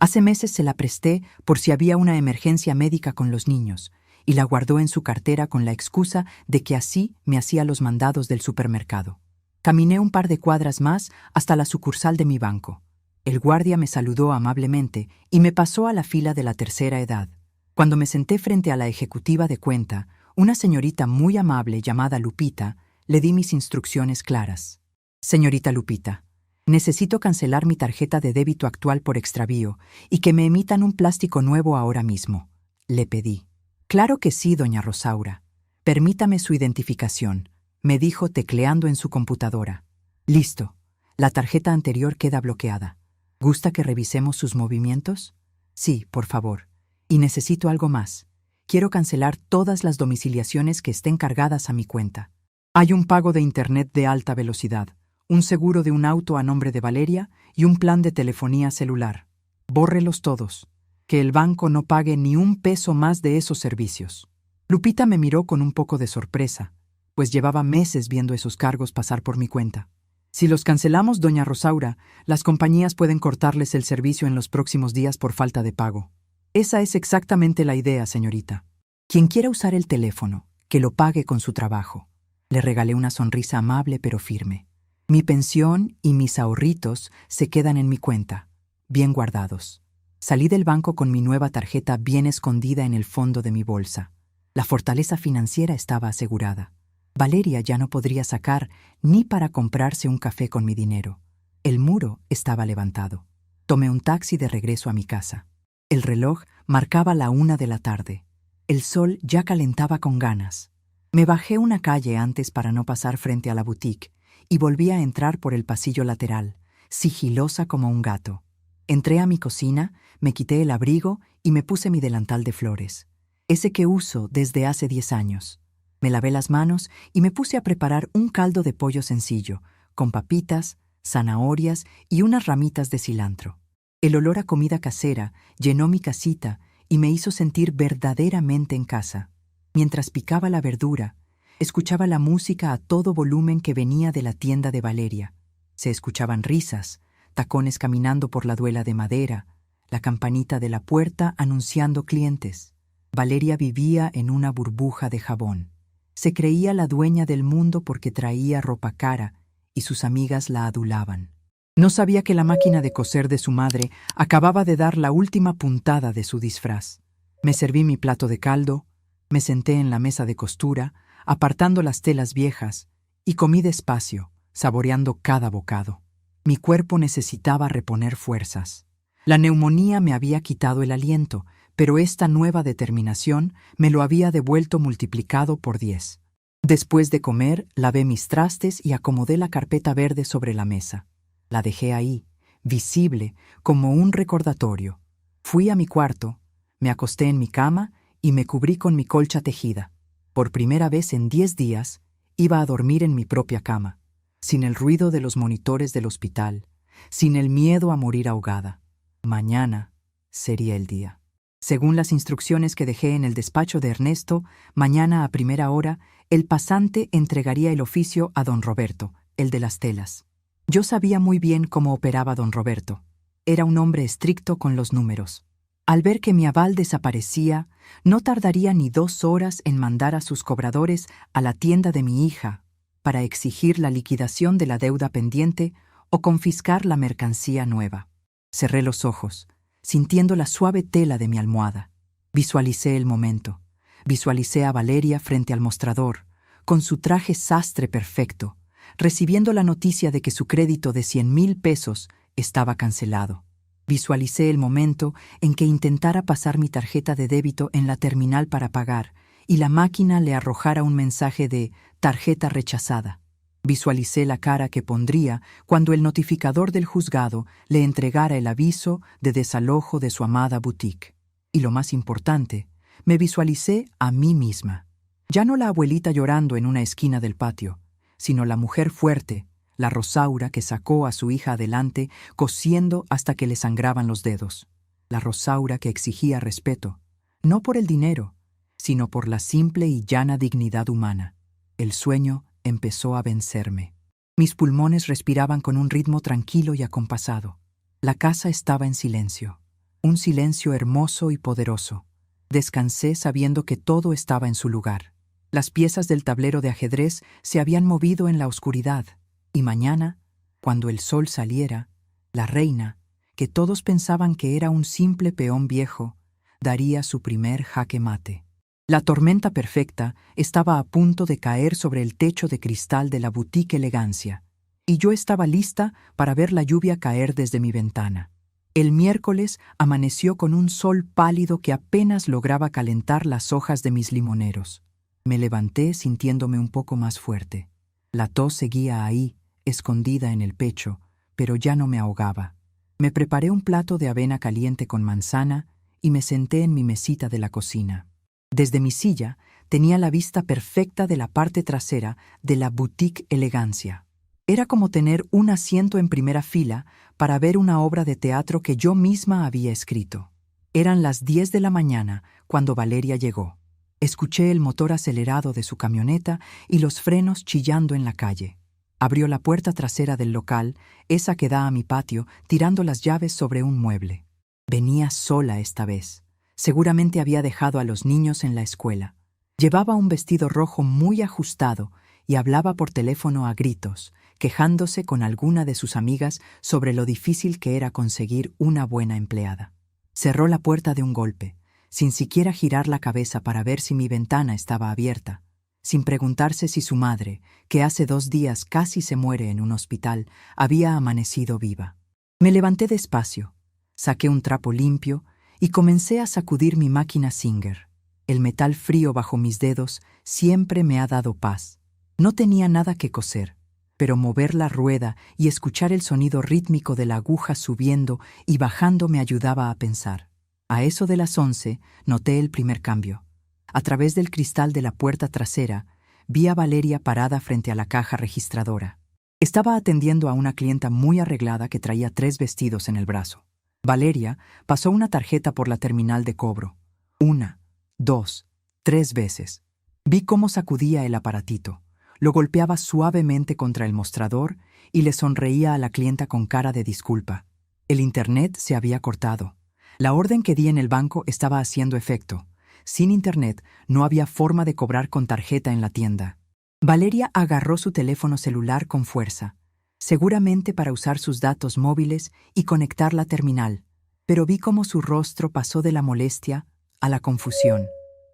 Hace meses se la presté por si había una emergencia médica con los niños, y la guardó en su cartera con la excusa de que así me hacía los mandados del supermercado. Caminé un par de cuadras más hasta la sucursal de mi banco. El guardia me saludó amablemente y me pasó a la fila de la tercera edad. Cuando me senté frente a la ejecutiva de cuenta, una señorita muy amable llamada Lupita, le di mis instrucciones claras. «Señorita Lupita, necesito cancelar mi tarjeta de débito actual por extravío y que me emitan un plástico nuevo ahora mismo», le pedí. «Claro que sí, doña Rosaura. Permítame su identificación», me dijo tecleando en su computadora. «Listo. La tarjeta anterior queda bloqueada. ¿Gusta que revisemos sus movimientos?» «Sí, por favor. Y necesito algo más. Quiero cancelar todas las domiciliaciones que estén cargadas a mi cuenta. Hay un pago de internet de alta velocidad, un seguro de un auto a nombre de Valeria y un plan de telefonía celular. Bórrelos todos. Que el banco no pague ni un peso más de esos servicios». Lupita me miró con un poco de sorpresa, pues llevaba meses viendo esos cargos pasar por mi cuenta. «Si los cancelamos, doña Rosaura, las compañías pueden cortarles el servicio en los próximos días por falta de pago». «Esa es exactamente la idea, señorita. Quien quiera usar el teléfono, que lo pague con su trabajo». Le regalé una sonrisa amable pero firme. «Mi pensión y mis ahorritos se quedan en mi cuenta, bien guardados». Salí del banco con mi nueva tarjeta bien escondida en el fondo de mi bolsa. La fortaleza financiera estaba asegurada. Valeria ya no podría sacar ni para comprarse un café con mi dinero. El muro estaba levantado. Tomé un taxi de regreso a mi casa. El reloj marcaba la 1 de la tarde. El sol ya calentaba con ganas. Me bajé una calle antes para no pasar frente a la boutique y volví a entrar por el pasillo lateral, sigilosa como un gato. Entré a mi cocina, me quité el abrigo y me puse mi delantal de flores, ese que uso desde hace 10 años. Me lavé las manos y me puse a preparar un caldo de pollo sencillo, con papitas, zanahorias y unas ramitas de cilantro. El olor a comida casera llenó mi casita y me hizo sentir verdaderamente en casa. Mientras picaba la verdura, escuchaba la música a todo volumen que venía de la tienda de Valeria. Se escuchaban risas, tacones caminando por la duela de madera, la campanita de la puerta anunciando clientes. Valeria vivía en una burbuja de jabón. Se creía la dueña del mundo porque traía ropa cara y sus amigas la adulaban. No sabía que la máquina de coser de su madre acababa de dar la última puntada de su disfraz. Me serví mi plato de caldo, me senté en la mesa de costura, apartando las telas viejas, y comí despacio, saboreando cada bocado. Mi cuerpo necesitaba reponer fuerzas. La neumonía me había quitado el aliento, pero esta nueva determinación me lo había devuelto multiplicado por 10. Después de comer, lavé mis trastes y acomodé la carpeta verde sobre la mesa. La dejé ahí, visible, como un recordatorio. Fui a mi cuarto, me acosté en mi cama y me cubrí con mi colcha tejida. Por primera vez en 10 días, iba a dormir en mi propia cama, sin el ruido de los monitores del hospital, sin el miedo a morir ahogada. Mañana sería el día. Según las instrucciones que dejé en el despacho de Ernesto, mañana a primera hora, el pasante entregaría el oficio a don Roberto, el de las telas. Yo sabía muy bien cómo operaba don Roberto. Era un hombre estricto con los números. Al ver que mi aval desaparecía, no tardaría ni 2 horas en mandar a sus cobradores a la tienda de mi hija para exigir la liquidación de la deuda pendiente o confiscar la mercancía nueva. Cerré los ojos, sintiendo la suave tela de mi almohada. Visualicé el momento. Visualicé a Valeria frente al mostrador, con su traje sastre perfecto, recibiendo la noticia de que su crédito de 100,000 pesos estaba cancelado. Visualicé el momento en que intentara pasar mi tarjeta de débito en la terminal para pagar y la máquina le arrojara un mensaje de tarjeta rechazada. Visualicé la cara que pondría cuando el notificador del juzgado le entregara el aviso de desalojo de su amada boutique. Y lo más importante, me visualicé a mí misma. Ya no la abuelita llorando en una esquina del patio, sino la mujer fuerte, la Rosaura que sacó a su hija adelante cosiendo hasta que le sangraban los dedos. La Rosaura que exigía respeto, no por el dinero, sino por la simple y llana dignidad humana. El sueño empezó a vencerme. Mis pulmones respiraban con un ritmo tranquilo y acompasado. La casa estaba en silencio, un silencio hermoso y poderoso. Descansé sabiendo que todo estaba en su lugar. Las piezas del tablero de ajedrez se habían movido en la oscuridad, y mañana, cuando el sol saliera, la reina, que todos pensaban que era un simple peón viejo, daría su primer jaque mate. La tormenta perfecta estaba a punto de caer sobre el techo de cristal de la boutique Elegancia, y yo estaba lista para ver la lluvia caer desde mi ventana. El miércoles amaneció con un sol pálido que apenas lograba calentar las hojas de mis limoneros. Me levanté sintiéndome un poco más fuerte. La tos seguía ahí, escondida en el pecho, pero ya no me ahogaba. Me preparé un plato de avena caliente con manzana y me senté en mi mesita de la cocina. Desde mi silla tenía la vista perfecta de la parte trasera de la boutique Elegancia. Era como tener un asiento en primera fila para ver una obra de teatro que yo misma había escrito. Eran las 10 de la mañana cuando Valeria llegó. Escuché el motor acelerado de su camioneta y los frenos chillando en la calle. Abrió la puerta trasera del local, esa que da a mi patio, tirando las llaves sobre un mueble. Venía sola esta vez. Seguramente había dejado a los niños en la escuela. Llevaba un vestido rojo muy ajustado y hablaba por teléfono a gritos, quejándose con alguna de sus amigas sobre lo difícil que era conseguir una buena empleada. Cerró la puerta de un golpe, sin siquiera girar la cabeza para ver si mi ventana estaba abierta, sin preguntarse si su madre, que hace 2 días casi se muere en un hospital, había amanecido viva. Me levanté despacio, saqué un trapo limpio y comencé a sacudir mi máquina Singer. El metal frío bajo mis dedos siempre me ha dado paz. No tenía nada que coser, pero mover la rueda y escuchar el sonido rítmico de la aguja subiendo y bajando me ayudaba a pensar. A eso de las 11 noté el primer cambio. A través del cristal de la puerta trasera vi a Valeria parada frente a la caja registradora. Estaba atendiendo a una clienta muy arreglada que traía 3 vestidos en el brazo. Valeria pasó una tarjeta por la terminal de cobro. 1, 2, 3 veces. Vi cómo sacudía el aparatito. Lo golpeaba suavemente contra el mostrador y le sonreía a la clienta con cara de disculpa. El internet se había cortado. La orden que di en el banco estaba haciendo efecto. Sin internet, no había forma de cobrar con tarjeta en la tienda. Valeria agarró su teléfono celular con fuerza, seguramente para usar sus datos móviles y conectar la terminal, pero vi cómo su rostro pasó de la molestia a la confusión.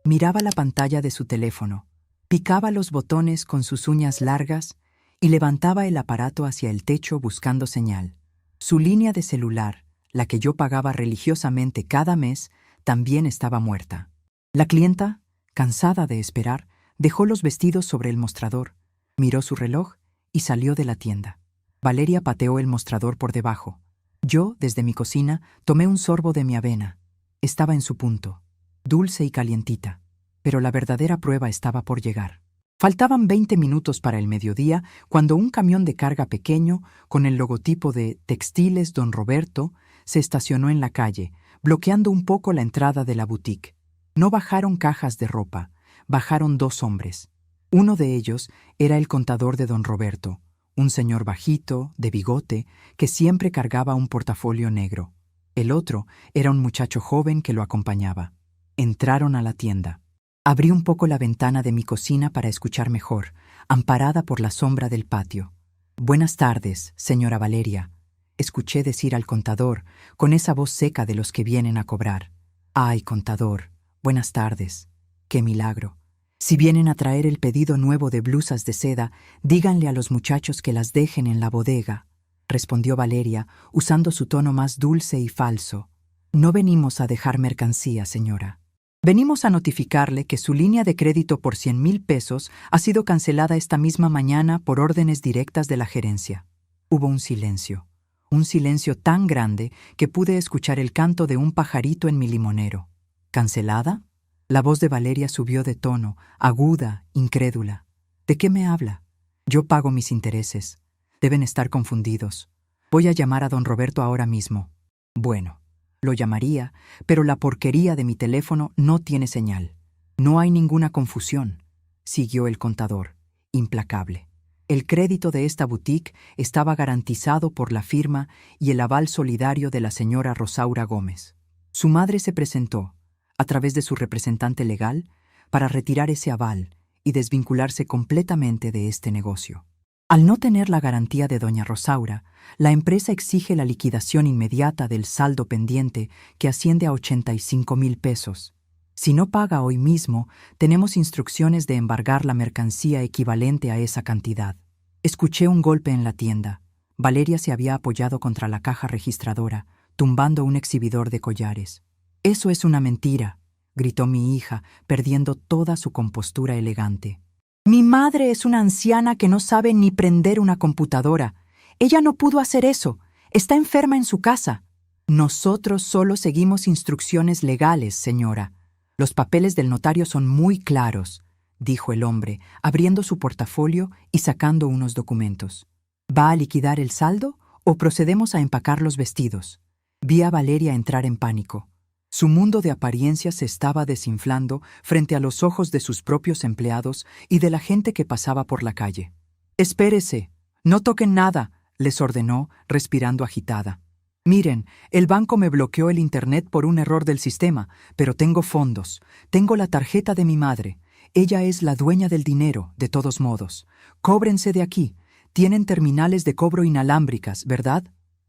Miraba la pantalla de su teléfono, picaba los botones con sus uñas largas y levantaba el aparato hacia el techo buscando señal. Su línea de celular, la que yo pagaba religiosamente cada mes, también estaba muerta. La clienta, cansada de esperar, dejó los vestidos sobre el mostrador, miró su reloj y salió de la tienda. Valeria pateó el mostrador por debajo. Yo, desde mi cocina, tomé un sorbo de mi avena. Estaba en su punto, dulce y calientita, pero la verdadera prueba estaba por llegar. Faltaban 20 minutos para el mediodía cuando un camión de carga pequeño, con el logotipo de Textiles Don Roberto, se estacionó en la calle, bloqueando un poco la entrada de la boutique. No bajaron cajas de ropa, bajaron 2 hombres. Uno de ellos era el contador de Don Roberto, un señor bajito, de bigote, que siempre cargaba un portafolio negro. El otro era un muchacho joven que lo acompañaba. Entraron a la tienda. Abrí un poco la ventana de mi cocina para escuchar mejor, amparada por la sombra del patio. «Buenas tardes, señora Valeria», escuché decir al contador, con esa voz seca de los que vienen a cobrar. «Ay, contador, buenas tardes. ¡Qué milagro! Si vienen a traer el pedido nuevo de blusas de seda, díganle a los muchachos que las dejen en la bodega», respondió Valeria, usando su tono más dulce y falso. «No venimos a dejar mercancía, señora. Venimos a notificarle que su línea de crédito por 100,000 pesos ha sido cancelada esta misma mañana por órdenes directas de la gerencia». Hubo un silencio tan grande que pude escuchar el canto de un pajarito en mi limonero. «¿Cancelada?». La voz de Valeria subió de tono, aguda, incrédula. «¿De qué me habla? Yo pago mis intereses. Deben estar confundidos. Voy a llamar a don Roberto ahora mismo». Bueno, lo llamaría, pero la porquería de mi teléfono no tiene señal. «No hay ninguna confusión», siguió el contador, implacable. El crédito de esta boutique estaba garantizado por la firma y el aval solidario de la señora Rosaura Gómez. Su madre se presentó, a través de su representante legal, para retirar ese aval y desvincularse completamente de este negocio. Al no tener la garantía de doña Rosaura, la empresa exige la liquidación inmediata del saldo pendiente, que asciende a 85,000 pesos. Si no paga hoy mismo, tenemos instrucciones de embargar la mercancía equivalente a esa cantidad. Escuché un golpe en la tienda. Valeria se había apoyado contra la caja registradora, tumbando un exhibidor de collares. «Eso es una mentira», gritó mi hija, perdiendo toda su compostura elegante. «Mi madre es una anciana que no sabe ni prender una computadora. Ella no pudo hacer eso. Está enferma en su casa». «Nosotros solo seguimos instrucciones legales, señora. Los papeles del notario son muy claros», dijo el hombre, abriendo su portafolio y sacando unos documentos. «¿Va a liquidar el saldo o procedemos a empacar los vestidos?» Vi a Valeria entrar en pánico. Su mundo de apariencias se estaba desinflando frente a los ojos de sus propios empleados y de la gente que pasaba por la calle. «Espérese, no toquen nada», les ordenó, respirando agitada. «Miren, el banco me bloqueó el internet por un error del sistema, pero tengo fondos, tengo la tarjeta de mi madre. Ella es la dueña del dinero, de todos modos. Cóbrense de aquí. Tienen terminales de cobro inalámbricas, ¿verdad?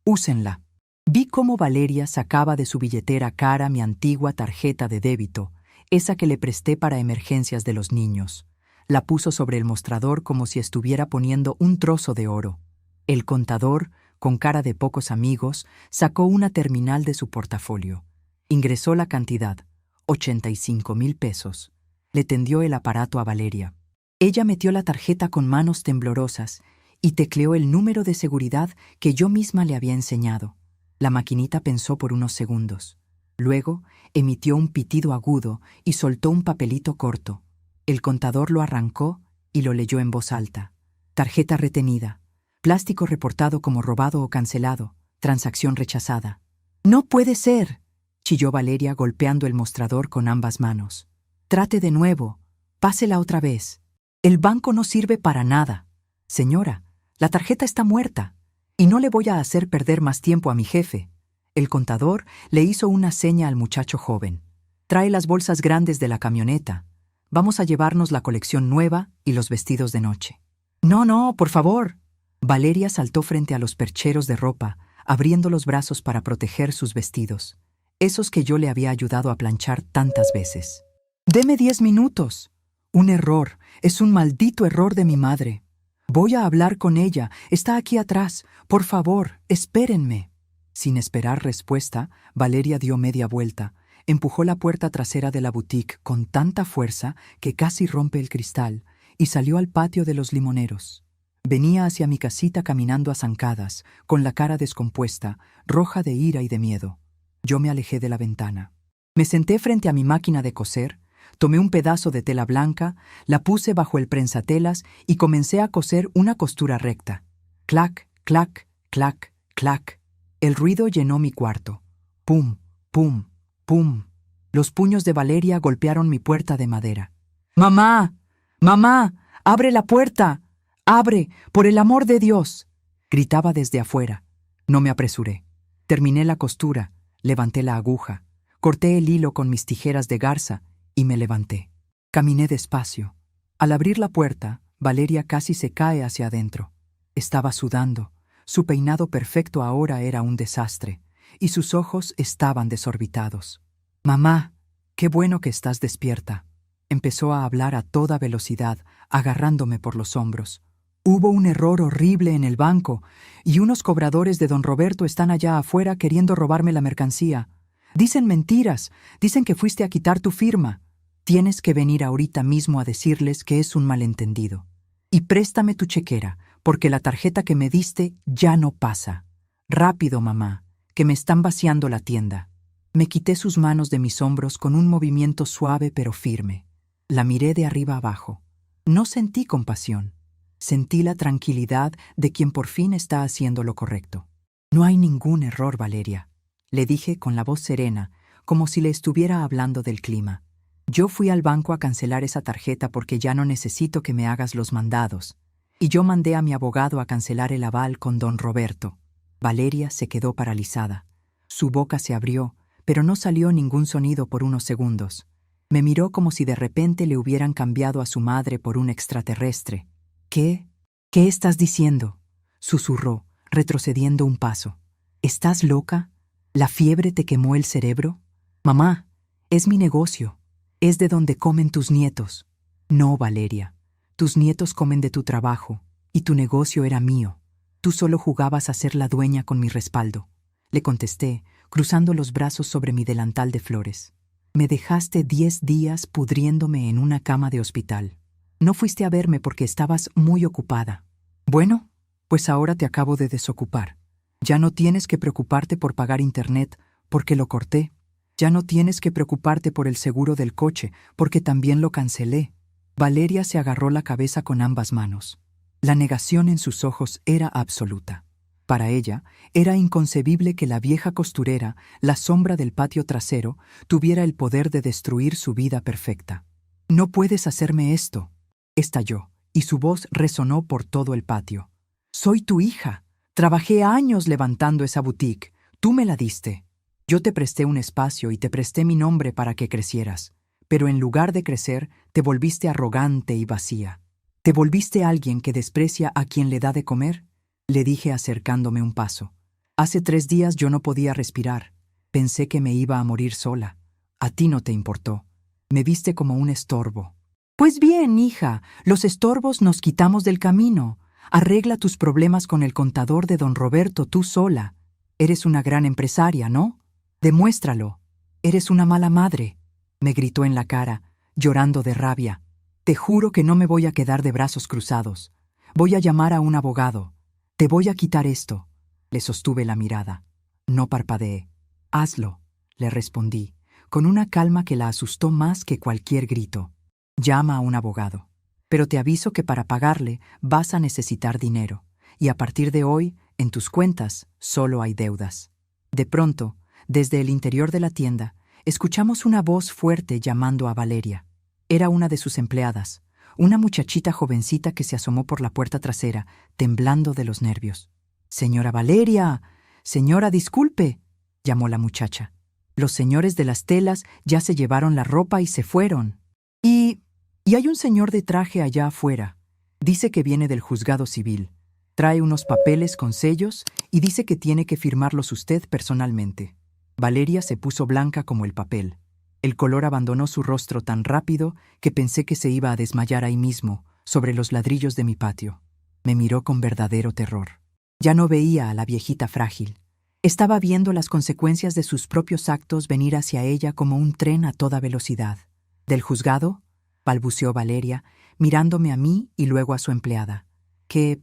Úsenla». Vi cómo Valeria sacaba de su billetera cara mi antigua tarjeta de débito, esa que le presté para emergencias de los niños. La puso sobre el mostrador como si estuviera poniendo un trozo de oro. El contador, con cara de pocos amigos, sacó una terminal de su portafolio. Ingresó la cantidad, 85,000 pesos. Le tendió el aparato a Valeria. Ella metió la tarjeta con manos temblorosas y tecleó el número de seguridad que yo misma le había enseñado. La maquinita pensó por unos segundos. Luego emitió un pitido agudo y soltó un papelito corto. El contador lo arrancó y lo leyó en voz alta. «Tarjeta retenida. Plástico reportado como robado o cancelado. Transacción rechazada». «No puede ser», chilló Valeria golpeando el mostrador con ambas manos. «Trate de nuevo. Pásela otra vez. El banco no sirve para nada. Señora, la tarjeta está muerta. Y no le voy a hacer perder más tiempo a mi jefe». El contador le hizo una seña al muchacho joven. Trae las bolsas grandes de la camioneta. Vamos a llevarnos la colección nueva y los vestidos de noche. No, no, por favor. Valeria saltó frente a los percheros de ropa, abriendo los brazos para proteger sus vestidos, esos que yo le había ayudado a planchar tantas veces. Deme 10 minutos. Un error, es un maldito error de mi madre. Voy a hablar con ella, está aquí atrás. Por favor, espérenme. Sin esperar respuesta, Valeria dio media vuelta, empujó la puerta trasera de la boutique con tanta fuerza que casi rompe el cristal y salió al patio de los limoneros. Venía hacia mi casita caminando a zancadas, con la cara descompuesta, roja de ira y de miedo. Yo me alejé de la ventana. Me senté frente a mi máquina de coser, tomé un pedazo de tela blanca, la puse bajo el prensatelas y comencé a coser una costura recta. Clac, clac, clac, clac. El ruido llenó mi cuarto. Pum, pum, pum. Los puños de Valeria golpearon mi puerta de madera. ¡Mamá! ¡Mamá! ¡Abre la puerta! ¡Abre! ¡Por el amor de Dios! Gritaba desde afuera. No me apresuré. Terminé la costura, levanté la aguja, corté el hilo con mis tijeras de garza y me levanté. Caminé despacio. Al abrir la puerta, Valeria casi se cae hacia adentro. Estaba sudando. Su peinado perfecto ahora era un desastre, y sus ojos estaban desorbitados. «Mamá, qué bueno que estás despierta». Empezó a hablar a toda velocidad, agarrándome por los hombros. «Hubo un error horrible en el banco, y unos cobradores de don Roberto están allá afuera queriendo robarme la mercancía. Dicen mentiras, dicen que fuiste a quitar tu firma. Tienes que venir ahorita mismo a decirles que es un malentendido. Y préstame tu chequera, porque la tarjeta que me diste ya no pasa. Rápido, mamá, que me están vaciando la tienda». Me quité sus manos de mis hombros con un movimiento suave pero firme. La miré de arriba abajo. No sentí compasión. Sentí la tranquilidad de quien por fin está haciendo lo correcto. «No hay ningún error, Valeria», le dije con la voz serena, como si le estuviera hablando del clima. «Yo fui al banco a cancelar esa tarjeta porque ya no necesito que me hagas los mandados. Y yo mandé a mi abogado a cancelar el aval con don Roberto». Valeria se quedó paralizada. Su boca se abrió, pero no salió ningún sonido por unos segundos. Me miró como si de repente le hubieran cambiado a su madre por un extraterrestre. «¿Qué? ¿Qué estás diciendo?», susurró, retrocediendo un paso. «¿Estás loca? ¿La fiebre te quemó el cerebro? Mamá, es mi negocio. Es de donde comen tus nietos». «No, Valeria. Tus nietos comen de tu trabajo, y tu negocio era mío. Tú solo jugabas a ser la dueña con mi respaldo», le contesté, cruzando los brazos sobre mi delantal de flores. «Me dejaste 10 días pudriéndome en una cama de hospital. No fuiste a verme porque estabas muy ocupada. Bueno, pues ahora te acabo de desocupar. Ya no tienes que preocuparte por pagar internet, porque lo corté. Ya no tienes que preocuparte por el seguro del coche, porque también lo cancelé». Valeria se agarró la cabeza con ambas manos. La negación en sus ojos era absoluta. Para ella, era inconcebible que la vieja costurera, la sombra del patio trasero, tuviera el poder de destruir su vida perfecta. «No puedes hacerme esto», estalló, y su voz resonó por todo el patio. «Soy tu hija. Trabajé años levantando esa boutique. Tú me la diste. Yo te presté un espacio y te presté mi nombre para que crecieras. Pero en lugar de crecer, te volviste arrogante y vacía. ¿Te volviste alguien que desprecia a quien le da de comer?», le dije acercándome un paso. «Hace 3 días yo no podía respirar. Pensé que me iba a morir sola. A ti no te importó. Me viste como un estorbo». «Pues bien, hija, los estorbos nos quitamos del camino. Arregla tus problemas con el contador de don Roberto tú sola. Eres una gran empresaria, ¿no? Demuéstralo. Eres una mala madre», me gritó en la cara, llorando de rabia. «Te juro que no me voy a quedar de brazos cruzados. Voy a llamar a un abogado. Te voy a quitar esto». Le sostuve la mirada. No parpadeé. «Hazlo», le respondí, con una calma que la asustó más que cualquier grito. «Llama a un abogado. Pero te aviso que para pagarle vas a necesitar dinero, y a partir de hoy, en tus cuentas, solo hay deudas». De pronto, desde el interior de la tienda, escuchamos una voz fuerte llamando a Valeria. Era una de sus empleadas, una muchachita jovencita que se asomó por la puerta trasera, temblando de los nervios. «Señora Valeria, señora, disculpe», llamó la muchacha. Los señores de las telas ya se llevaron la ropa y se fueron. Y hay un señor de traje allá afuera. Dice que viene del juzgado civil. Trae unos papeles con sellos y dice que tiene que firmarlos usted personalmente. Valeria se puso blanca como el papel. El color abandonó su rostro tan rápido que pensé que se iba a desmayar ahí mismo, sobre los ladrillos de mi patio. Me miró con verdadero terror. Ya no veía a la viejita frágil. Estaba viendo las consecuencias de sus propios actos venir hacia ella como un tren a toda velocidad. ¿Del juzgado?, balbuceó Valeria, mirándome a mí y luego a su empleada. ¿Qué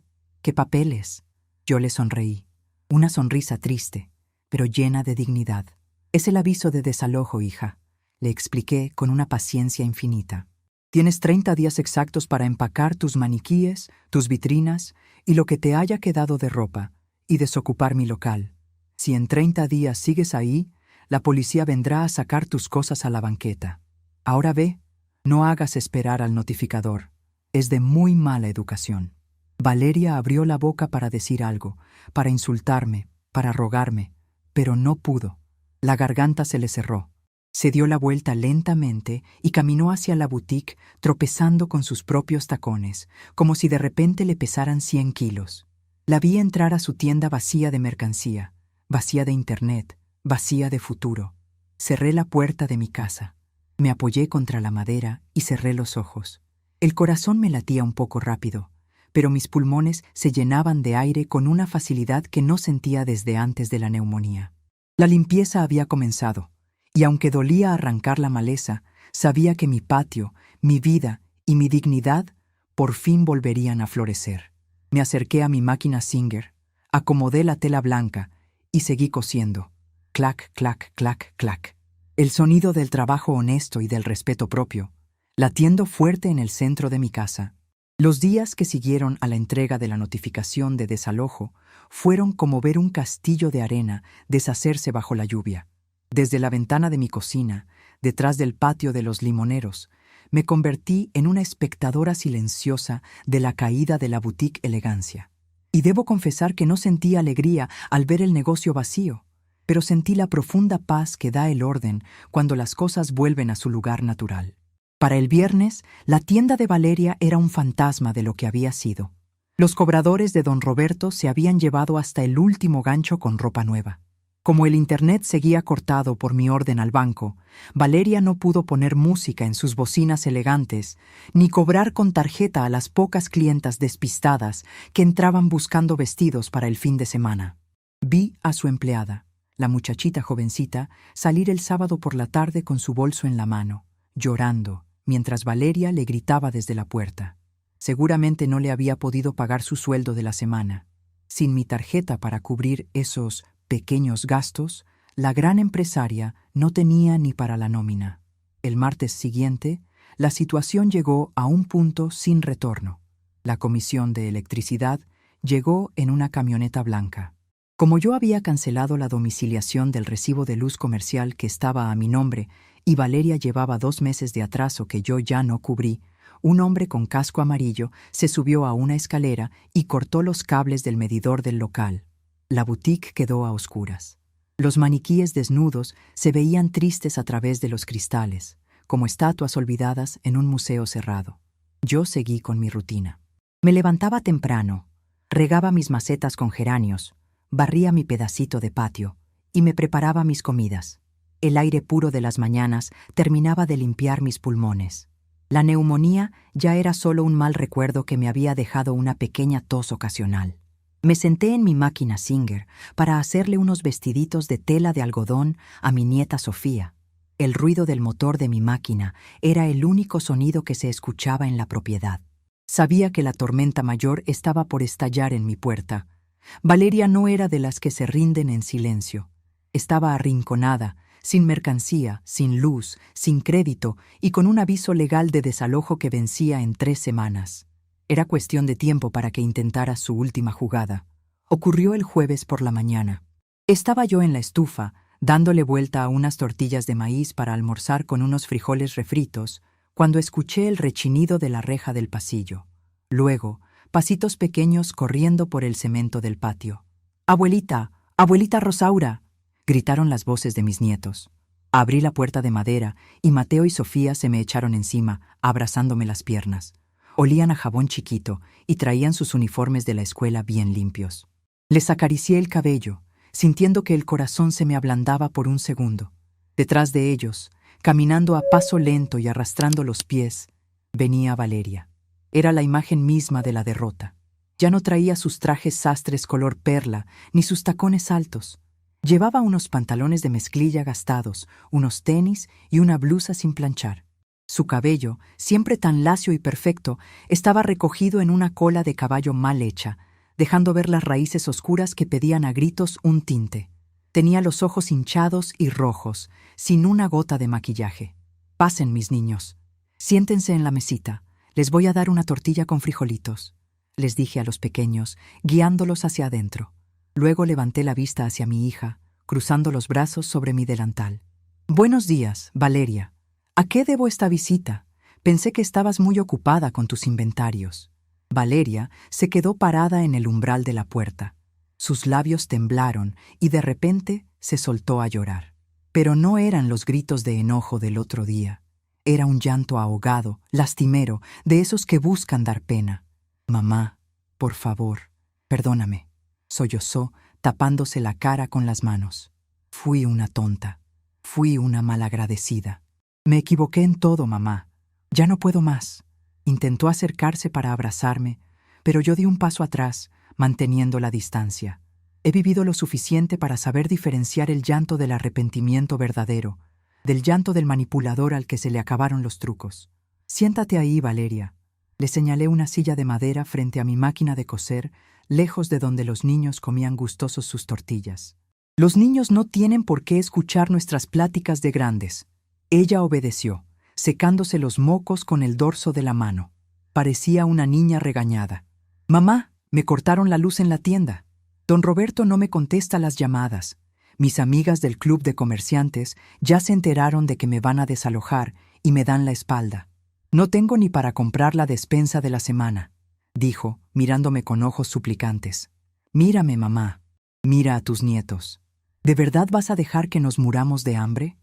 papeles? Yo le sonreí. Una sonrisa triste, pero llena de dignidad. Es el aviso de desalojo, hija, le expliqué con una paciencia infinita. Tienes 30 días exactos para empacar tus maniquíes, tus vitrinas y lo que te haya quedado de ropa, y desocupar mi local. Si en 30 días sigues ahí, la policía vendrá a sacar tus cosas a la banqueta. Ahora ve, no hagas esperar al notificador. Es de muy mala educación. Valeria abrió la boca para decir algo, para insultarme, para rogarme, pero no pudo. La garganta se le cerró. Se dio la vuelta lentamente y caminó hacia la boutique, tropezando con sus propios tacones, como si de repente le pesaran 100 kilos. La vi entrar a su tienda vacía de mercancía, vacía de internet, vacía de futuro. Cerré la puerta de mi casa. Me apoyé contra la madera y cerré los ojos. El corazón me latía un poco rápido, pero mis pulmones se llenaban de aire con una facilidad que no sentía desde antes de la neumonía. La limpieza había comenzado, y aunque dolía arrancar la maleza, sabía que mi patio, mi vida y mi dignidad por fin volverían a florecer. Me acerqué a mi máquina Singer, acomodé la tela blanca y seguí cosiendo. Clac, clac, clac, clac. El sonido del trabajo honesto y del respeto propio, latiendo fuerte en el centro de mi casa. Los días que siguieron a la entrega de la notificación de desalojo fueron como ver un castillo de arena deshacerse bajo la lluvia. Desde la ventana de mi cocina, detrás del patio de los limoneros, me convertí en una espectadora silenciosa de la caída de la boutique Elegancia. Y debo confesar que no sentí alegría al ver el negocio vacío, pero sentí la profunda paz que da el orden cuando las cosas vuelven a su lugar natural. Para el viernes, la tienda de Valeria era un fantasma de lo que había sido. Los cobradores de don Roberto se habían llevado hasta el último gancho con ropa nueva. Como el internet seguía cortado por mi orden al banco, Valeria no pudo poner música en sus bocinas elegantes, ni cobrar con tarjeta a las pocas clientas despistadas que entraban buscando vestidos para el fin de semana. Vi a su empleada, la muchachita jovencita, salir el sábado por la tarde con su bolso en la mano, llorando, mientras Valeria le gritaba desde la puerta. Seguramente no le había podido pagar su sueldo de la semana. Sin mi tarjeta para cubrir esos pequeños gastos, la gran empresaria no tenía ni para la nómina. El martes siguiente, la situación llegó a un punto sin retorno. La comisión de electricidad llegó en una camioneta blanca. Como yo había cancelado la domiciliación del recibo de luz comercial que estaba a mi nombre y Valeria llevaba 2 meses de atraso que yo ya no cubrí, un hombre con casco amarillo se subió a una escalera y cortó los cables del medidor del local. La boutique quedó a oscuras. Los maniquíes desnudos se veían tristes a través de los cristales, como estatuas olvidadas en un museo cerrado. Yo seguí con mi rutina. Me levantaba temprano, regaba mis macetas con geranios, barría mi pedacito de patio y me preparaba mis comidas. El aire puro de las mañanas terminaba de limpiar mis pulmones. La neumonía ya era solo un mal recuerdo que me había dejado una pequeña tos ocasional. Me senté en mi máquina Singer para hacerle unos vestiditos de tela de algodón a mi nieta Sofía. El ruido del motor de mi máquina era el único sonido que se escuchaba en la propiedad. Sabía que la tormenta mayor estaba por estallar en mi puerta. Valeria no era de las que se rinden en silencio. Estaba arrinconada, sin mercancía, sin luz, sin crédito y con un aviso legal de desalojo que vencía en 3 semanas. Era cuestión de tiempo para que intentara su última jugada. Ocurrió el jueves por la mañana. Estaba yo en la estufa, dándole vuelta a unas tortillas de maíz para almorzar con unos frijoles refritos, cuando escuché el rechinido de la reja del pasillo. Luego, pasitos pequeños corriendo por el cemento del patio. «¡Abuelita! ¡Abuelita Rosaura!», gritaron las voces de mis nietos. Abrí la puerta de madera y Mateo y Sofía se me echaron encima, abrazándome las piernas. Olían a jabón chiquito y traían sus uniformes de la escuela bien limpios. Les acaricié el cabello, sintiendo que el corazón se me ablandaba por un segundo. Detrás de ellos, caminando a paso lento y arrastrando los pies, venía Valeria. Era la imagen misma de la derrota. Ya no traía sus trajes sastres color perla ni sus tacones altos. Llevaba unos pantalones de mezclilla gastados, unos tenis y una blusa sin planchar. Su cabello, siempre tan lacio y perfecto, estaba recogido en una cola de caballo mal hecha, dejando ver las raíces oscuras que pedían a gritos un tinte. Tenía los ojos hinchados y rojos, sin una gota de maquillaje. «Pasen, mis niños. Siéntense en la mesita. Les voy a dar una tortilla con frijolitos», les dije a los pequeños, guiándolos hacia adentro. Luego levanté la vista hacia mi hija, cruzando los brazos sobre mi delantal. «Buenos días, Valeria. ¿A qué debo esta visita? Pensé que estabas muy ocupada con tus inventarios». Valeria se quedó parada en el umbral de la puerta. Sus labios temblaron y de repente se soltó a llorar. Pero no eran los gritos de enojo del otro día. Era un llanto ahogado, lastimero, de esos que buscan dar pena. «Mamá, por favor, perdóname», sollozó, tapándose la cara con las manos. «Fui una tonta. Fui una malagradecida. Me equivoqué en todo, mamá. Ya no puedo más». Intentó acercarse para abrazarme, pero yo di un paso atrás, manteniendo la distancia. He vivido lo suficiente para saber diferenciar el llanto del arrepentimiento verdadero, del llanto del manipulador al que se le acabaron los trucos. «Siéntate ahí, Valeria». Le señalé una silla de madera frente a mi máquina de coser, lejos de donde los niños comían gustosos sus tortillas. «Los niños no tienen por qué escuchar nuestras pláticas de grandes». Ella obedeció, secándose los mocos con el dorso de la mano. Parecía una niña regañada. «Mamá, me cortaron la luz en la tienda. Don Roberto no me contesta las llamadas. Mis amigas del club de comerciantes ya se enteraron de que me van a desalojar y me dan la espalda. No tengo ni para comprar la despensa de la semana», dijo, mirándome con ojos suplicantes. «Mírame, mamá. Mira a tus nietos. ¿De verdad vas a dejar que nos muramos de hambre?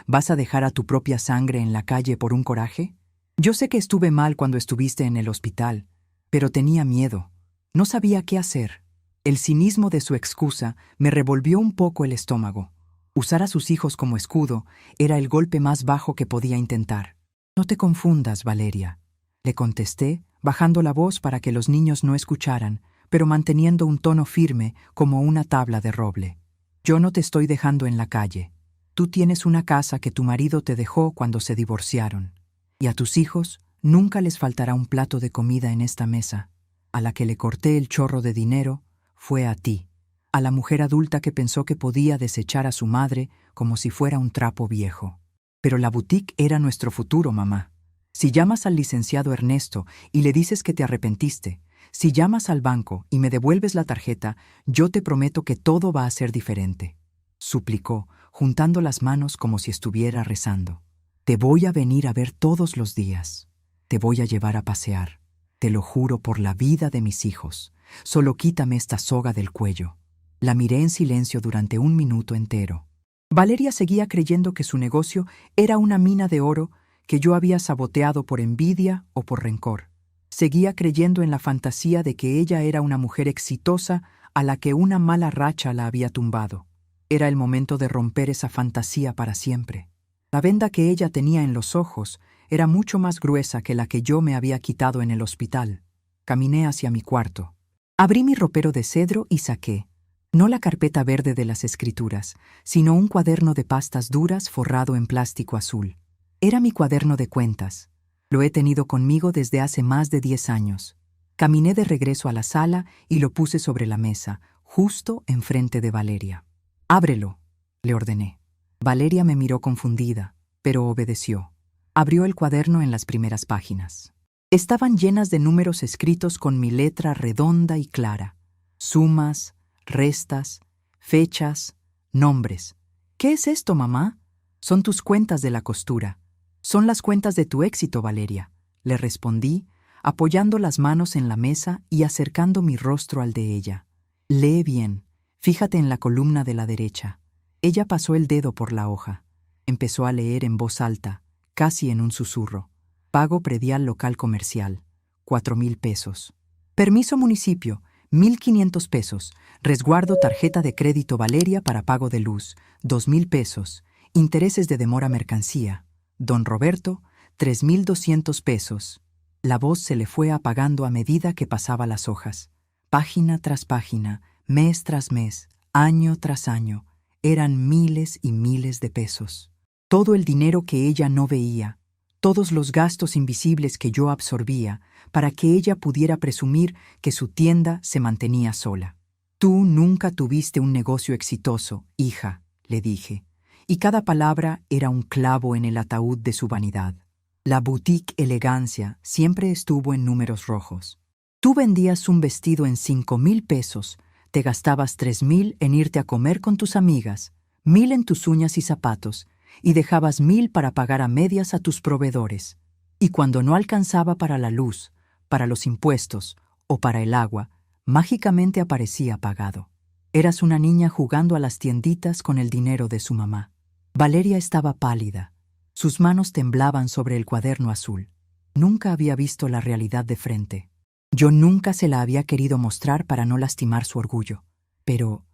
¿Vas a dejar a tu propia sangre en la calle por un coraje? Yo sé que estuve mal cuando estuviste en el hospital, pero tenía miedo. No sabía qué hacer». El cinismo de su excusa me revolvió un poco el estómago. Usar a sus hijos como escudo era el golpe más bajo que podía intentar. «No te confundas, Valeria», le contesté, bajando la voz para que los niños no escucharan, pero manteniendo un tono firme como una tabla de roble. «Yo no te estoy dejando en la calle. Tú tienes una casa que tu marido te dejó cuando se divorciaron. Y a tus hijos nunca les faltará un plato de comida en esta mesa. A la que le corté el chorro de dinero fue a ti, a la mujer adulta que pensó que podía desechar a su madre como si fuera un trapo viejo. Pero la boutique era nuestro futuro, mamá. Si llamas al licenciado Ernesto y le dices que te arrepentiste, si llamas al banco y me devuelves la tarjeta, yo te prometo que todo va a ser diferente», suplicó, juntando las manos como si estuviera rezando. «Te voy a venir a ver todos los días. Te voy a llevar a pasear. Te lo juro por la vida de mis hijos. Solo quítame esta soga del cuello». La miré en silencio durante un minuto entero. Valeria seguía creyendo que su negocio era una mina de oro que yo había saboteado por envidia o por rencor. Seguía creyendo en la fantasía de que ella era una mujer exitosa a la que una mala racha la había tumbado. Era el momento de romper esa fantasía para siempre. La venda que ella tenía en los ojos era mucho más gruesa que la que yo me había quitado en el hospital. Caminé hacia mi cuarto. Abrí mi ropero de cedro y saqué, no la carpeta verde de las escrituras, sino un cuaderno de pastas duras forrado en plástico azul. Era mi cuaderno de cuentas. Lo he tenido conmigo desde hace más de 10 años. Caminé de regreso a la sala y lo puse sobre la mesa, justo enfrente de Valeria. «Ábrelo», le ordené. Valeria me miró confundida, pero obedeció. Abrió el cuaderno en las primeras páginas. Estaban llenas de números escritos con mi letra redonda y clara. Sumas, restas, fechas, nombres. «¿Qué es esto, mamá?» «Son tus cuentas de la costura. Son las cuentas de tu éxito, Valeria», le respondí, apoyando las manos en la mesa y acercando mi rostro al de ella. «Lee bien. Fíjate en la columna de la derecha». Ella pasó el dedo por la hoja. Empezó a leer en voz alta, casi en un susurro. Pago predial local comercial, 4,000 pesos. Permiso municipio, 1,500 pesos. Resguardo tarjeta de crédito Valeria para pago de luz, 2,000 pesos. Intereses de demora mercancía. Don Roberto, 3,200 pesos. La voz se le fue apagando a medida que pasaba las hojas. Página tras página, mes tras mes, año tras año, eran miles y miles de pesos. Todo el dinero que ella no veía, todos los gastos invisibles que yo absorbía para que ella pudiera presumir que su tienda se mantenía sola. Tú nunca tuviste un negocio exitoso, hija, le dije, y cada palabra era un clavo en el ataúd de su vanidad. La boutique Elegancia siempre estuvo en números rojos. Tú vendías un vestido en 5,000 pesos, te gastabas 3,000 en irte a comer con tus amigas, 1,000 en tus uñas y zapatos, y dejabas 1,000 para pagar a medias a tus proveedores. Y cuando no alcanzaba para la luz, para los impuestos o para el agua, mágicamente aparecía pagado. Eras una niña jugando a las tienditas con el dinero de su mamá. Valeria estaba pálida. Sus manos temblaban sobre el cuaderno azul. Nunca había visto la realidad de frente. Yo nunca se la había querido mostrar para no lastimar su orgullo. Pero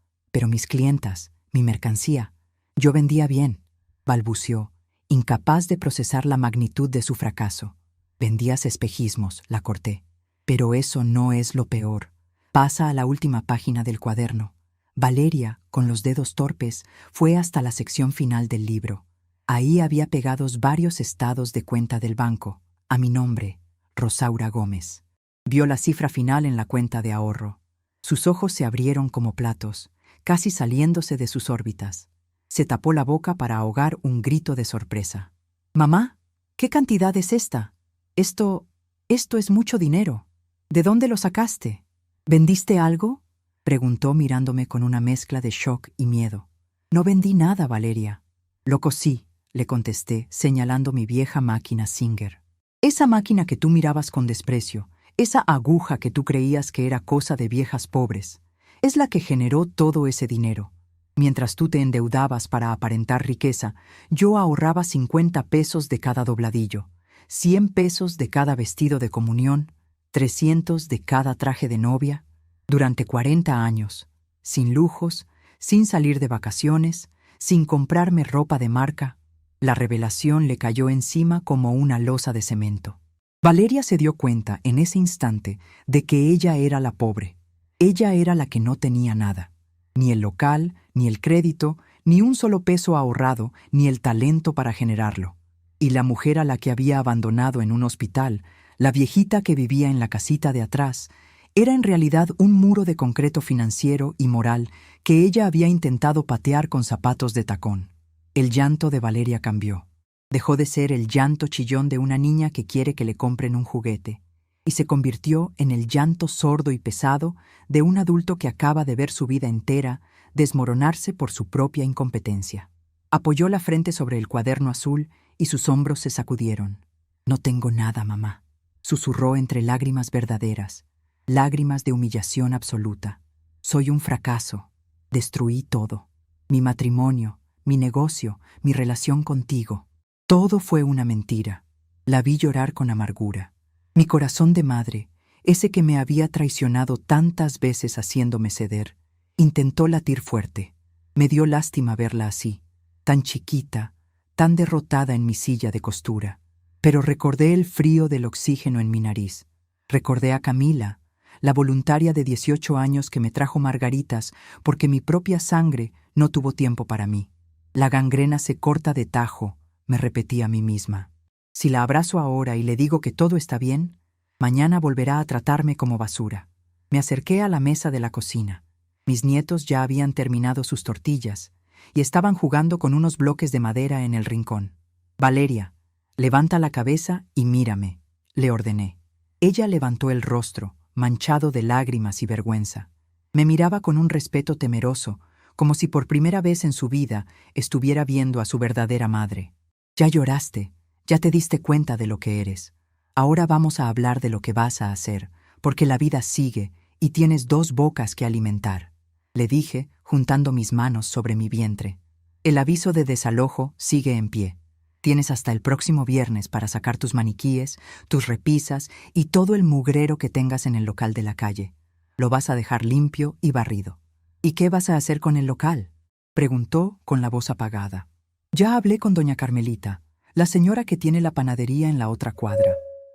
mis clientas, mi mercancía, yo vendía bien, balbuceó, incapaz de procesar la magnitud de su fracaso. Vendías espejismos, la corté. Pero eso no es lo peor. Pasa a la última página del cuaderno. Valeria, con los dedos torpes, fue hasta la sección final del libro. Ahí había pegados varios estados de cuenta del banco, a mi nombre, Rosaura Gómez. Vio la cifra final en la cuenta de ahorro. Sus ojos se abrieron como platos, casi saliéndose de sus órbitas. Se tapó la boca para ahogar un grito de sorpresa. «Mamá, ¿qué cantidad es esta? Esto es mucho dinero. ¿De dónde lo sacaste? ¿Vendiste algo?», preguntó mirándome con una mezcla de shock y miedo. «No vendí nada, Valeria». «Lo cosí», le contesté, señalando mi vieja máquina Singer. «Esa máquina que tú mirabas con desprecio, esa aguja que tú creías que era cosa de viejas pobres, es la que generó todo ese dinero. Mientras tú te endeudabas para aparentar riqueza, yo ahorraba 50 pesos de cada dobladillo, 100 pesos de cada vestido de comunión, 300 de cada traje de novia, durante 40 años, sin lujos, sin salir de vacaciones, sin comprarme ropa de marca». La revelación le cayó encima como una losa de cemento. Valeria se dio cuenta en ese instante de que ella era la pobre. Ella era la que no tenía nada. Ni el local, ni el crédito, ni un solo peso ahorrado, ni el talento para generarlo. Y la mujer a la que había abandonado en un hospital, la viejita que vivía en la casita de atrás, era en realidad un muro de concreto financiero y moral que ella había intentado patear con zapatos de tacón. El llanto de Valeria cambió. Dejó de ser el llanto chillón de una niña que quiere que le compren un juguete, y se convirtió en el llanto sordo y pesado de un adulto que acaba de ver su vida entera desmoronarse por su propia incompetencia. Apoyó la frente sobre el cuaderno azul y sus hombros se sacudieron. «No tengo nada, mamá», susurró entre lágrimas verdaderas, lágrimas de humillación absoluta. «Soy un fracaso. Destruí todo. Mi matrimonio, mi negocio, mi relación contigo. Todo fue una mentira». La vi llorar con amargura. Mi corazón de madre, ese que me había traicionado tantas veces haciéndome ceder, intentó latir fuerte. Me dio lástima verla así, tan chiquita, tan derrotada en mi silla de costura. Pero recordé el frío del oxígeno en mi nariz. Recordé a Camila, la voluntaria de 18 años que me trajo margaritas porque mi propia sangre no tuvo tiempo para mí. «La gangrena se corta de tajo», me repetí a mí misma. «Si la abrazo ahora y le digo que todo está bien, mañana volverá a tratarme como basura». Me acerqué a la mesa de la cocina. Mis nietos ya habían terminado sus tortillas y estaban jugando con unos bloques de madera en el rincón. «Valeria, levanta la cabeza y mírame», le ordené. Ella levantó el rostro, manchado de lágrimas y vergüenza. Me miraba con un respeto temeroso, como si por primera vez en su vida estuviera viendo a su verdadera madre. «Ya lloraste, ya te diste cuenta de lo que eres. Ahora vamos a hablar de lo que vas a hacer, porque la vida sigue y tienes 2 bocas que alimentar», le dije, juntando mis manos sobre mi vientre. El aviso de desalojo sigue en pie. Tienes hasta el próximo viernes para sacar tus maniquíes, tus repisas y todo el mugrero que tengas en el local de la calle. Lo vas a dejar limpio y barrido. ¿Y qué vas a hacer con el local?, preguntó con la voz apagada. Ya hablé con doña Carmelita, la señora que tiene la panadería en la otra cuadra.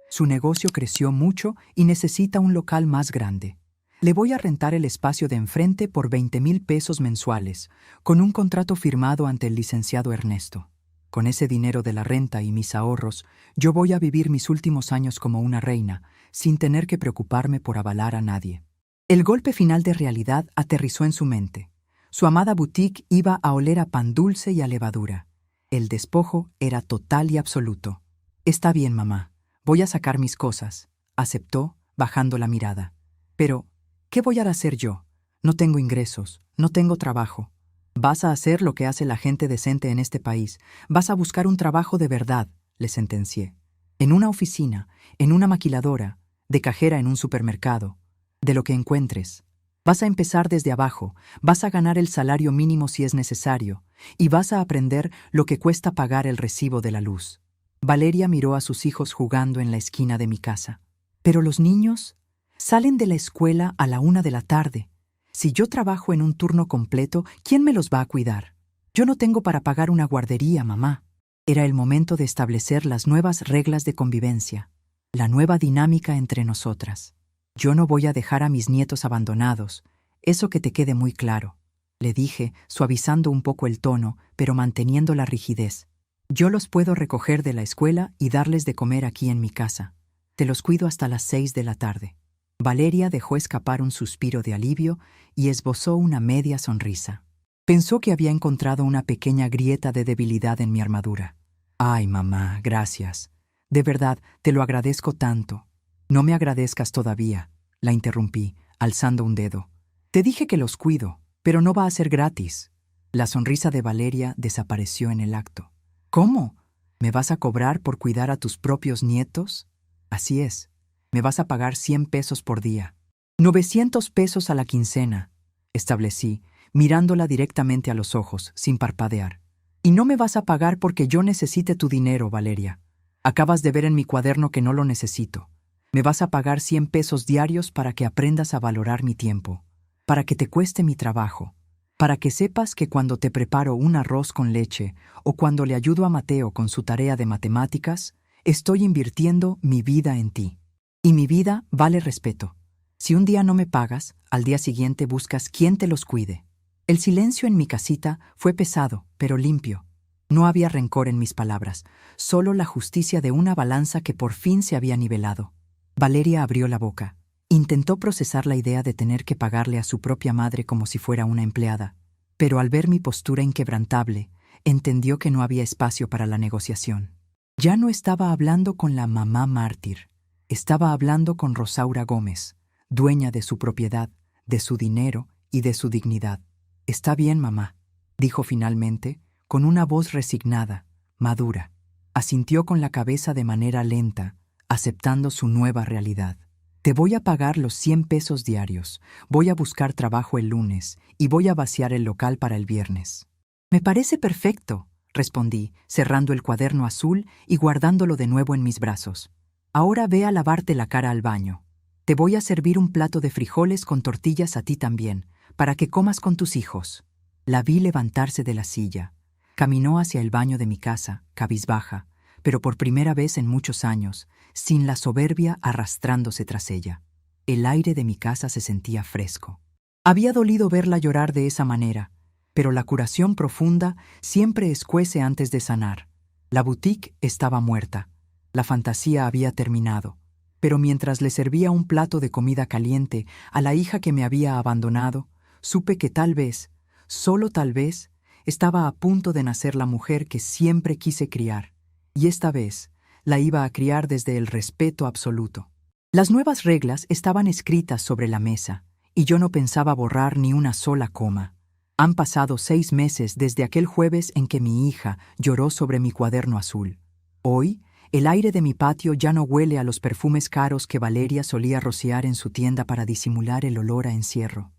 Su negocio creció mucho y necesita un local más grande. Le voy a rentar el espacio de enfrente por 20,000 pesos mensuales, con un contrato firmado ante el licenciado Ernesto. Con ese dinero de la renta y mis ahorros, yo voy a vivir mis últimos años como una reina, sin tener que preocuparme por avalar a nadie. El golpe final de realidad aterrizó en su mente. Su amada boutique iba a oler a pan dulce y a levadura. El despojo era total y absoluto. Está bien, mamá. Voy a sacar mis cosas, aceptó, bajando la mirada. Pero, ¿qué voy a hacer yo? No tengo ingresos, no tengo trabajo. Vas a hacer lo que hace la gente decente en este país. Vas a buscar un trabajo de verdad, le sentencié. En una oficina, en una maquiladora, de cajera en un supermercado, de lo que encuentres. Vas a empezar desde abajo, vas a ganar el salario mínimo si es necesario, y vas a aprender lo que cuesta pagar el recibo de la luz. Valeria miró a sus hijos jugando en la esquina de mi casa. Pero los niños salen de la escuela a la 1 de la tarde. Si yo trabajo en un turno completo, ¿quién me los va a cuidar? Yo no tengo para pagar una guardería, mamá. Era el momento de establecer las nuevas reglas de convivencia, la nueva dinámica entre nosotras. Yo no voy a dejar a mis nietos abandonados, eso que te quede muy claro, le dije, suavizando un poco el tono, pero manteniendo la rigidez. Yo los puedo recoger de la escuela y darles de comer aquí en mi casa. Te los cuido hasta las 6 de la tarde. Valeria dejó escapar un suspiro de alivio y esbozó una media sonrisa. Pensó que había encontrado una pequeña grieta de debilidad en mi armadura. Ay, mamá, gracias. De verdad, te lo agradezco tanto. No me agradezcas todavía, la interrumpí, alzando un dedo. Te dije que los cuido, pero no va a ser gratis. La sonrisa de Valeria desapareció en el acto. ¿Cómo? ¿Me vas a cobrar por cuidar a tus propios nietos? Así es. Me vas a pagar 100 pesos por día. 900 pesos a la quincena, establecí, mirándola directamente a los ojos, sin parpadear. Y no me vas a pagar porque yo necesite tu dinero, Valeria. Acabas de ver en mi cuaderno que no lo necesito. Me vas a pagar 100 pesos diarios para que aprendas a valorar mi tiempo, para que te cueste mi trabajo, para que sepas que cuando te preparo un arroz con leche o cuando le ayudo a Mateo con su tarea de matemáticas, estoy invirtiendo mi vida en ti. Y mi vida vale respeto. Si un día no me pagas, al día siguiente buscas quién te los cuide. El silencio en mi casita fue pesado, pero limpio. No había rencor en mis palabras, solo la justicia de una balanza que por fin se había nivelado. Valeria abrió la boca. Intentó procesar la idea de tener que pagarle a su propia madre como si fuera una empleada, pero al ver mi postura inquebrantable, entendió que no había espacio para la negociación. Ya no estaba hablando con la mamá mártir, estaba hablando con Rosaura Gómez, dueña de su propiedad, de su dinero y de su dignidad. Está bien, mamá, dijo finalmente, con una voz resignada, madura. Asintió con la cabeza de manera lenta, aceptando su nueva realidad. Te voy a pagar los 100 pesos diarios, voy a buscar trabajo el lunes y voy a vaciar el local para el viernes. Me parece perfecto, respondí, cerrando el cuaderno azul y guardándolo de nuevo en mis brazos. Ahora ve a lavarte la cara al baño. Te voy a servir un plato de frijoles con tortillas a ti también, para que comas con tus hijos. La vi levantarse de la silla. Caminó hacia el baño de mi casa, cabizbaja, pero por primera vez en muchos años, sin la soberbia arrastrándose tras ella. El aire de mi casa se sentía fresco. Había dolido verla llorar de esa manera, pero la curación profunda siempre escuece antes de sanar. La boutique estaba muerta. La fantasía había terminado. Pero mientras le servía un plato de comida caliente a la hija que me había abandonado, supe que tal vez, solo tal vez, estaba a punto de nacer la mujer que siempre quise criar. Y esta vez la iba a criar desde el respeto absoluto. Las nuevas reglas estaban escritas sobre la mesa, y yo no pensaba borrar ni una sola coma. Han pasado 6 meses desde aquel jueves en que mi hija lloró sobre mi cuaderno azul. Hoy, el aire de mi patio ya no huele a los perfumes caros que Valeria solía rociar en su tienda para disimular el olor a encierro.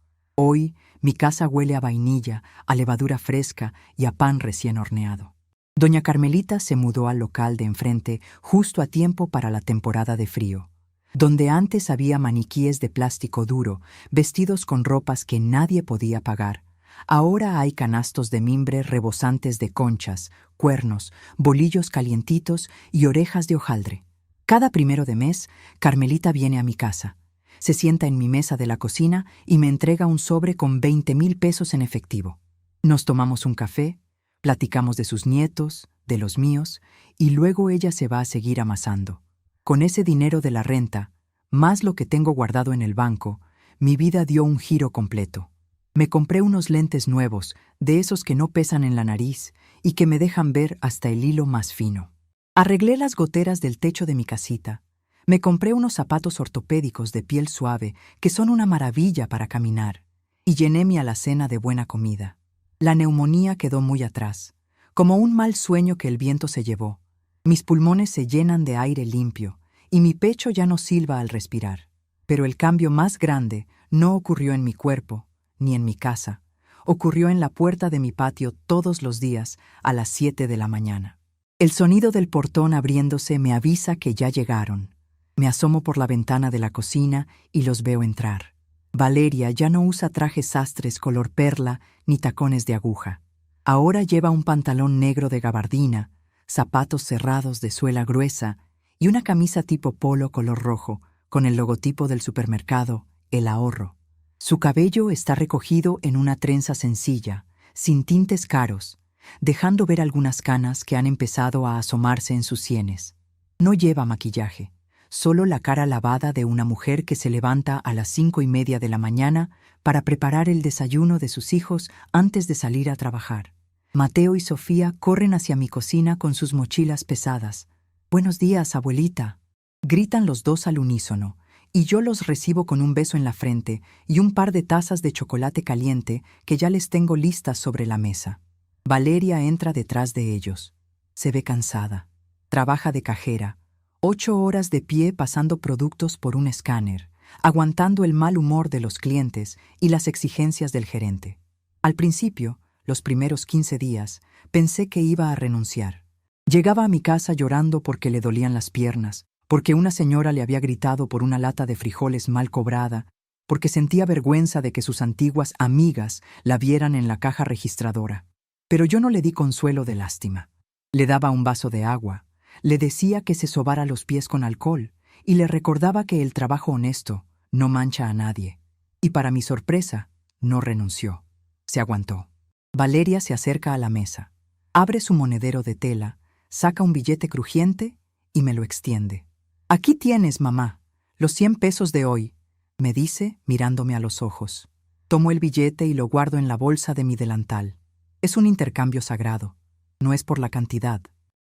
Hoy, mi casa huele a vainilla, a levadura fresca y a pan recién horneado. Doña Carmelita se mudó al local de enfrente justo a tiempo para la temporada de frío. Donde antes había maniquíes de plástico duro, vestidos con ropas que nadie podía pagar, ahora hay canastos de mimbre rebosantes de conchas, cuernos, bolillos calientitos y orejas de hojaldre. Cada 1 de mes, Carmelita viene a mi casa. Se sienta en mi mesa de la cocina y me entrega un sobre con 20,000 pesos en efectivo. Nos tomamos un café, platicamos de sus nietos, de los míos, y luego ella se va a seguir amasando. Con ese dinero de la renta, más lo que tengo guardado en el banco, mi vida dio un giro completo. Me compré unos lentes nuevos, de esos que no pesan en la nariz y que me dejan ver hasta el hilo más fino. Arreglé las goteras del techo de mi casita. Me compré unos zapatos ortopédicos de piel suave que son una maravilla para caminar, y llené mi alacena de buena comida. La neumonía quedó muy atrás, como un mal sueño que el viento se llevó. Mis pulmones se llenan de aire limpio y mi pecho ya no silba al respirar. Pero el cambio más grande no ocurrió en mi cuerpo, ni en mi casa. Ocurrió en la puerta de mi patio todos los días a las 7 de la mañana. El sonido del portón abriéndose me avisa que ya llegaron. Me asomo por la ventana de la cocina y los veo entrar. Valeria ya no usa trajes sastres color perla ni tacones de aguja. Ahora lleva un pantalón negro de gabardina, zapatos cerrados de suela gruesa y una camisa tipo polo color rojo, con el logotipo del supermercado, El Ahorro. Su cabello está recogido en una trenza sencilla, sin tintes caros, dejando ver algunas canas que han empezado a asomarse en sus sienes. No lleva maquillaje, solo la cara lavada de una mujer que se levanta a las 5:30 de la mañana para preparar el desayuno de sus hijos antes de salir a trabajar. Mateo y Sofía corren hacia mi cocina con sus mochilas pesadas. «Buenos días, abuelita», gritan los dos al unísono, y yo los recibo con un beso en la frente y un par de tazas de chocolate caliente que ya les tengo listas sobre la mesa. Valeria entra detrás de ellos. Se ve cansada. Trabaja de cajera, 8 horas de pie pasando productos por un escáner, aguantando el mal humor de los clientes y las exigencias del gerente. Al principio, los primeros 15 días, pensé que iba a renunciar. Llegaba a mi casa llorando porque le dolían las piernas, porque una señora le había gritado por una lata de frijoles mal cobrada, porque sentía vergüenza de que sus antiguas amigas la vieran en la caja registradora. Pero yo no le di consuelo de lástima. Le daba un vaso de agua, le decía que se sobara los pies con alcohol y le recordaba que el trabajo honesto no mancha a nadie. Y para mi sorpresa, no renunció. Se aguantó. Valeria se acerca a la mesa, abre su monedero de tela, saca un billete crujiente y me lo extiende. «Aquí tienes, mamá, los 100 pesos de hoy», me dice mirándome a los ojos. Tomo el billete y lo guardo en la bolsa de mi delantal. Es un intercambio sagrado. No es por la cantidad.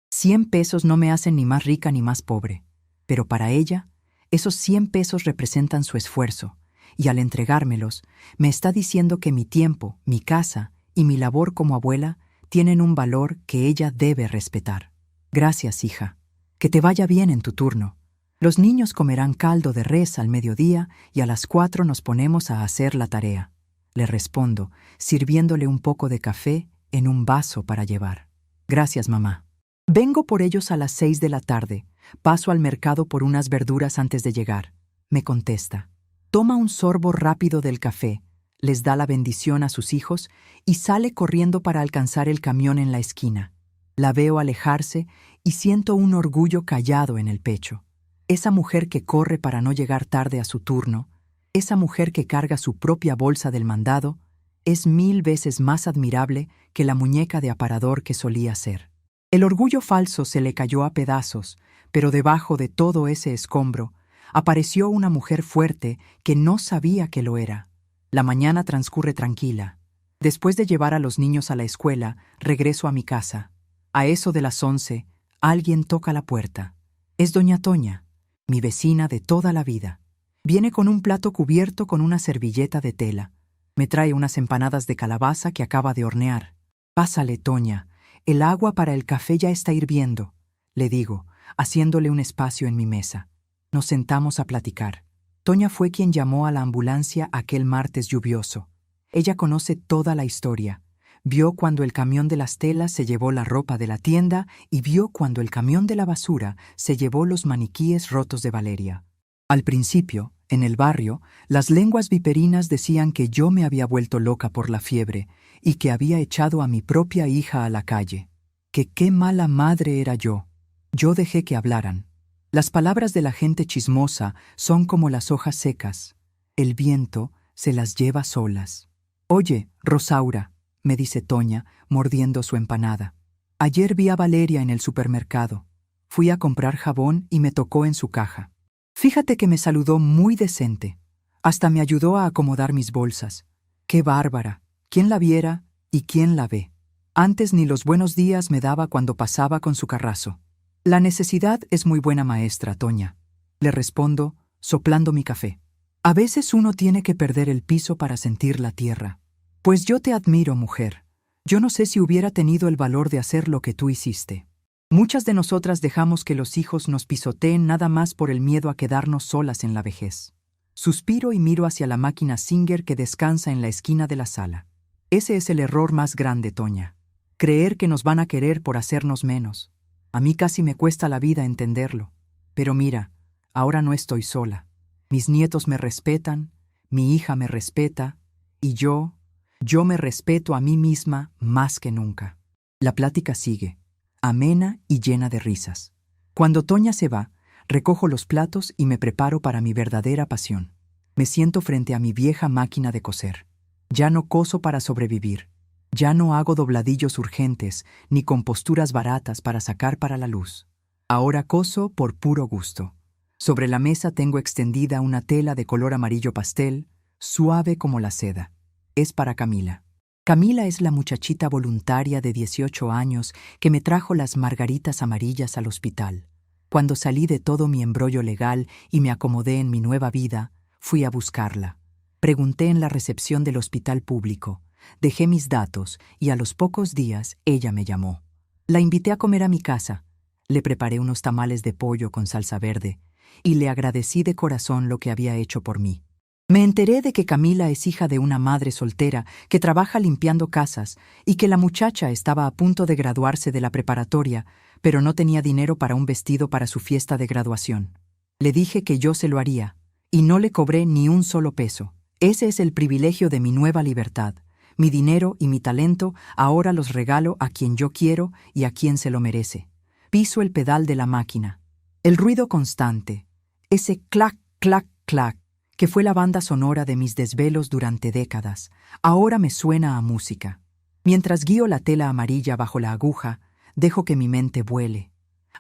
100 pesos no me hacen ni más rica ni más pobre. Pero para ella, esos 100 pesos representan su esfuerzo, y al entregármelos, me está diciendo que mi tiempo, mi casa y mi labor como abuela tienen un valor que ella debe respetar. «Gracias, hija. Que te vaya bien en tu turno. Los niños comerán caldo de res al mediodía y a las 4 nos ponemos a hacer la tarea», le respondo, sirviéndole un poco de café en un vaso para llevar. «Gracias, mamá. Vengo por ellos a las 6 de la tarde. Paso al mercado por unas verduras antes de llegar», me contesta. Toma un sorbo rápido del café, les da la bendición a sus hijos y sale corriendo para alcanzar el camión en la esquina. La veo alejarse y siento un orgullo callado en el pecho. Esa mujer que corre para no llegar tarde a su turno, esa mujer que carga su propia bolsa del mandado, es 1000 veces más admirable que la muñeca de aparador que solía ser. El orgullo falso se le cayó a pedazos, pero debajo de todo ese escombro apareció una mujer fuerte que no sabía que lo era. La mañana transcurre tranquila. Después de llevar a los niños a la escuela, regreso a mi casa. A eso de las 11, alguien toca la puerta. Es doña Toña, mi vecina de toda la vida. Viene con un plato cubierto con una servilleta de tela. Me trae unas empanadas de calabaza que acaba de hornear. «Pásale, Toña, el agua para el café ya está hirviendo», le digo, haciéndole un espacio en mi mesa. Nos sentamos a platicar. Toña fue quien llamó a la ambulancia aquel martes lluvioso. Ella conoce toda la historia. Vio cuando el camión de las telas se llevó la ropa de la tienda y vio cuando el camión de la basura se llevó los maniquíes rotos de Valeria. Al principio, en el barrio, las lenguas viperinas decían que yo me había vuelto loca por la fiebre y que había echado a mi propia hija a la calle. Que qué mala madre era yo. Yo dejé que hablaran. Las palabras de la gente chismosa son como las hojas secas. El viento se las lleva solas. Oye, Rosaura, me dice Toña, mordiendo su empanada. Ayer vi a Valeria en el supermercado. Fui a comprar jabón y me tocó en su caja. Fíjate que me saludó muy decente. Hasta me ayudó a acomodar mis bolsas. ¡Qué bárbara! ¿Quién la viera y quién la ve? Antes ni los buenos días me daba cuando pasaba con su carrazo. La necesidad es muy buena maestra, Toña. Le respondo, soplando mi café. A veces uno tiene que perder el piso para sentir la tierra. Pues yo te admiro, mujer. Yo no sé si hubiera tenido el valor de hacer lo que tú hiciste. Muchas de nosotras dejamos que los hijos nos pisoteen nada más por el miedo a quedarnos solas en la vejez. Suspiro y miro hacia la máquina Singer que descansa en la esquina de la sala. Ese es el error más grande, Toña. Creer que nos van a querer por hacernos menos. A mí casi me cuesta la vida entenderlo. Pero mira, ahora no estoy sola. Mis nietos me respetan, mi hija me respeta, y yo me respeto a mí misma más que nunca. La plática sigue, amena y llena de risas. Cuando Toña se va, recojo los platos y me preparo para mi verdadera pasión. Me siento frente a mi vieja máquina de coser. Ya no coso para sobrevivir. Ya no hago dobladillos urgentes ni composturas baratas para sacar para la luz. Ahora coso por puro gusto. Sobre la mesa tengo extendida una tela de color amarillo pastel, suave como la seda. Es para Camila. Camila es la muchachita voluntaria de 18 años que me trajo las margaritas amarillas al hospital. Cuando salí de todo mi embrollo legal y me acomodé en mi nueva vida, fui a buscarla. Pregunté en la recepción del hospital público. Dejé mis datos y a los pocos días ella me llamó. La invité a comer a mi casa. Le preparé unos tamales de pollo con salsa verde y le agradecí de corazón lo que había hecho por mí. Me enteré de que Camila es hija de una madre soltera que trabaja limpiando casas y que la muchacha estaba a punto de graduarse de la preparatoria, pero no tenía dinero para un vestido para su fiesta de graduación. Le dije que yo se lo haría y no le cobré ni un solo peso. Ese es el privilegio de mi nueva libertad. Mi dinero y mi talento ahora los regalo a quien yo quiero y a quien se lo merece. Piso el pedal de la máquina. El ruido constante, ese clac, clac, clac, que fue la banda sonora de mis desvelos durante décadas, ahora me suena a música. Mientras guío la tela amarilla bajo la aguja, dejo que mi mente vuele.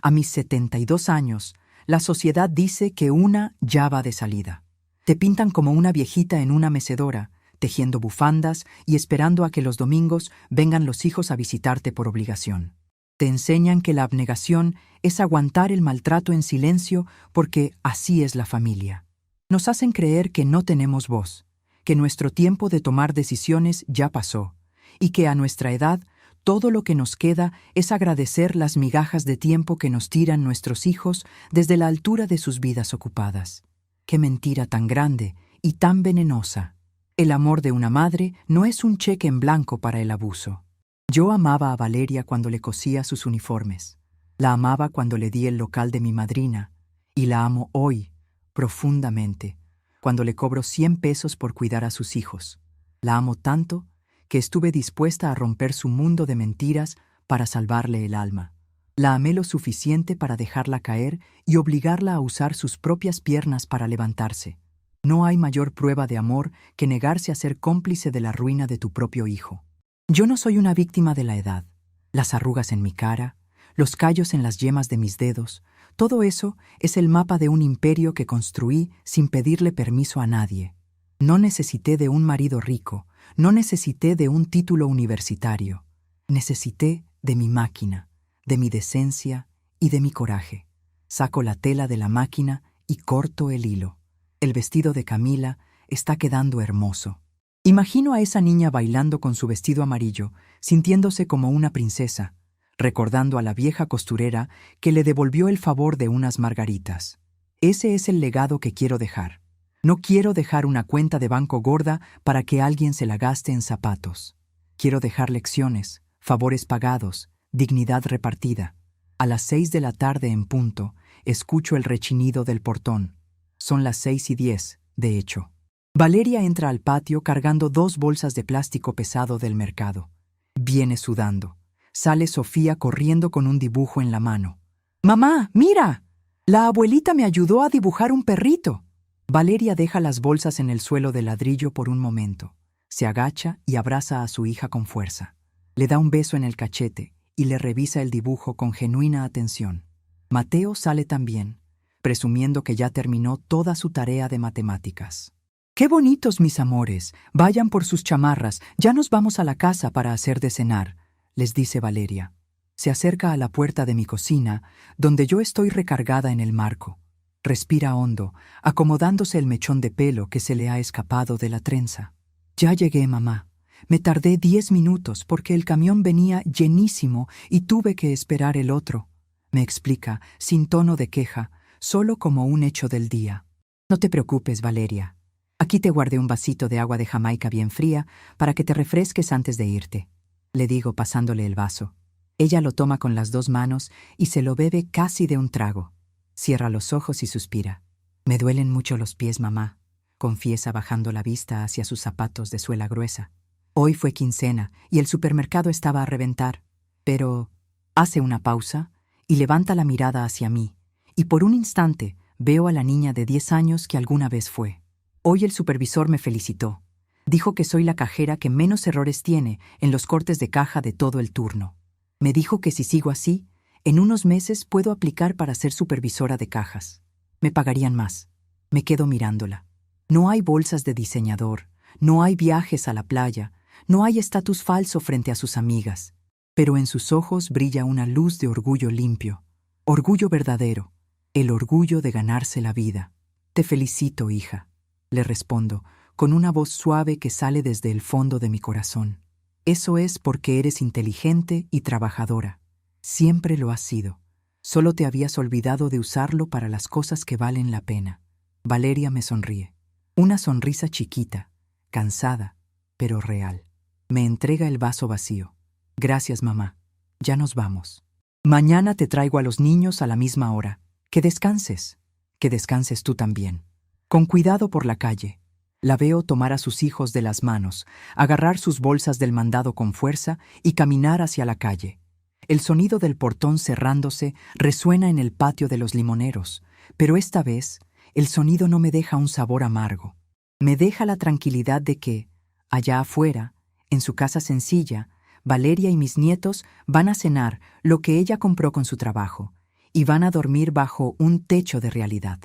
A mis 72 años, la sociedad dice que una ya va de salida. Te pintan como una viejita en una mecedora, tejiendo bufandas y esperando a que los domingos vengan los hijos a visitarte por obligación. Te enseñan que la abnegación es aguantar el maltrato en silencio porque así es la familia. Nos hacen creer que no tenemos voz, que nuestro tiempo de tomar decisiones ya pasó, y que a nuestra edad todo lo que nos queda es agradecer las migajas de tiempo que nos tiran nuestros hijos desde la altura de sus vidas ocupadas. ¡Qué mentira tan grande y tan venenosa! El amor de una madre no es un cheque en blanco para el abuso. Yo amaba a Valeria cuando le cosía sus uniformes. La amaba cuando le di el local de mi madrina. Y la amo hoy, profundamente, cuando le cobro 100 pesos por cuidar a sus hijos. La amo tanto que estuve dispuesta a romper su mundo de mentiras para salvarle el alma. La amé lo suficiente para dejarla caer y obligarla a usar sus propias piernas para levantarse. No hay mayor prueba de amor que negarse a ser cómplice de la ruina de tu propio hijo. Yo no soy una víctima de la edad. Las arrugas en mi cara, los callos en las yemas de mis dedos, todo eso es el mapa de un imperio que construí sin pedirle permiso a nadie. No necesité de un marido rico, no necesité de un título universitario. Necesité de mi máquina, de mi decencia y de mi coraje. Saco la tela de la máquina y corto el hilo. El vestido de Camila está quedando hermoso. Imagino a esa niña bailando con su vestido amarillo, sintiéndose como una princesa, recordando a la vieja costurera que le devolvió el favor de unas margaritas. Ese es el legado que quiero dejar. No quiero dejar una cuenta de banco gorda para que alguien se la gaste en zapatos. Quiero dejar lecciones, favores pagados, dignidad repartida. A las 6 de la tarde en punto, escucho el rechinido del portón. Son las 6:10, de hecho. Valeria entra al patio cargando 2 bolsas de plástico pesado del mercado. Viene sudando. Sale Sofía corriendo con un dibujo en la mano. ¡Mamá, mira! La abuelita me ayudó a dibujar un perrito. Valeria deja las bolsas en el suelo de ladrillo por un momento. Se agacha y abraza a su hija con fuerza. Le da un beso en el cachete y le revisa el dibujo con genuina atención. Mateo sale también, presumiendo que ya terminó toda su tarea de matemáticas. ¡Qué bonitos, mis amores! Vayan por sus chamarras, ya nos vamos a la casa para hacer de cenar, les dice Valeria. Se acerca a la puerta de mi cocina, donde yo estoy recargada en el marco. Respira hondo, acomodándose el mechón de pelo que se le ha escapado de la trenza. Ya llegué, mamá. Me tardé 10 minutos porque el camión venía llenísimo y tuve que esperar el otro, me explica, sin tono de queja, solo como un hecho del día. No te preocupes, Valeria. Aquí te guardé un vasito de agua de Jamaica bien fría para que te refresques antes de irte, le digo pasándole el vaso. Ella lo toma con las 2 manos y se lo bebe casi de un trago. Cierra los ojos y suspira. Me duelen mucho los pies, mamá, confiesa bajando la vista hacia sus zapatos de suela gruesa. Hoy fue quincena y el supermercado estaba a reventar, pero hace una pausa y levanta la mirada hacia mí, y por un instante veo a la niña de 10 años que alguna vez fue. Hoy el supervisor me felicitó. Dijo que soy la cajera que menos errores tiene en los cortes de caja de todo el turno. Me dijo que si sigo así, en unos meses puedo aplicar para ser supervisora de cajas. Me pagarían más. Me quedo mirándola. No hay bolsas de diseñador, no hay viajes a la playa, no hay estatus falso frente a sus amigas, pero en sus ojos brilla una luz de orgullo limpio, orgullo verdadero, el orgullo de ganarse la vida. Te felicito, hija, le respondo, con una voz suave que sale desde el fondo de mi corazón. Eso es porque eres inteligente y trabajadora. Siempre lo has sido. Solo te habías olvidado de usarlo para las cosas que valen la pena. Valeria me sonríe. Una sonrisa chiquita, cansada, pero real. Me entrega el vaso vacío. Gracias, mamá. Ya nos vamos. Mañana te traigo a los niños a la misma hora. Que descanses. Que descanses tú también. Con cuidado por la calle. La veo tomar a sus hijos de las manos, agarrar sus bolsas del mandado con fuerza y caminar hacia la calle. El sonido del portón cerrándose resuena en el patio de los limoneros, pero esta vez el sonido no me deja un sabor amargo. Me deja la tranquilidad de que, allá afuera, en su casa sencilla, Valeria y mis nietos van a cenar lo que ella compró con su trabajo y van a dormir bajo un techo de realidad.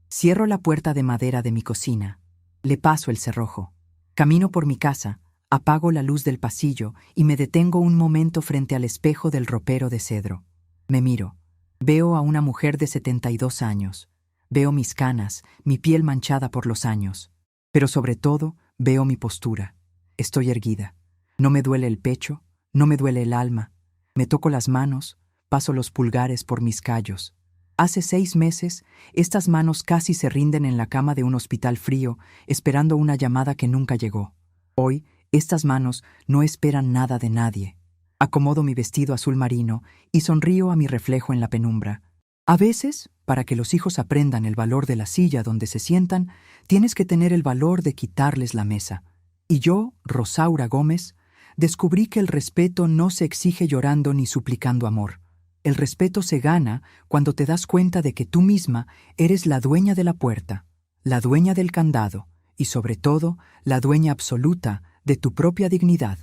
Cierro la puerta de madera de mi cocina. Le paso el cerrojo. Camino por mi casa, apago la luz del pasillo y me detengo un momento frente al espejo del ropero de cedro. Me miro. Veo a una mujer de 72 años. Veo mis canas, mi piel manchada por los años. Pero sobre todo, veo mi postura. Estoy erguida. No me duele el pecho, no me duele el alma. Me toco las manos, paso los pulgares por mis callos. Hace 6 meses, estas manos casi se rinden en la cama de un hospital frío, esperando una llamada que nunca llegó. Hoy, estas manos no esperan nada de nadie. Acomodo mi vestido azul marino y sonrío a mi reflejo en la penumbra. A veces, para que los hijos aprendan el valor de la silla donde se sientan, tienes que tener el valor de quitarles la mesa. Y yo, Rosaura Gómez, descubrí que el respeto no se exige llorando ni suplicando amor. El respeto se gana cuando te das cuenta de que tú misma eres la dueña de la puerta, la dueña del candado y, sobre todo, la dueña absoluta de tu propia dignidad.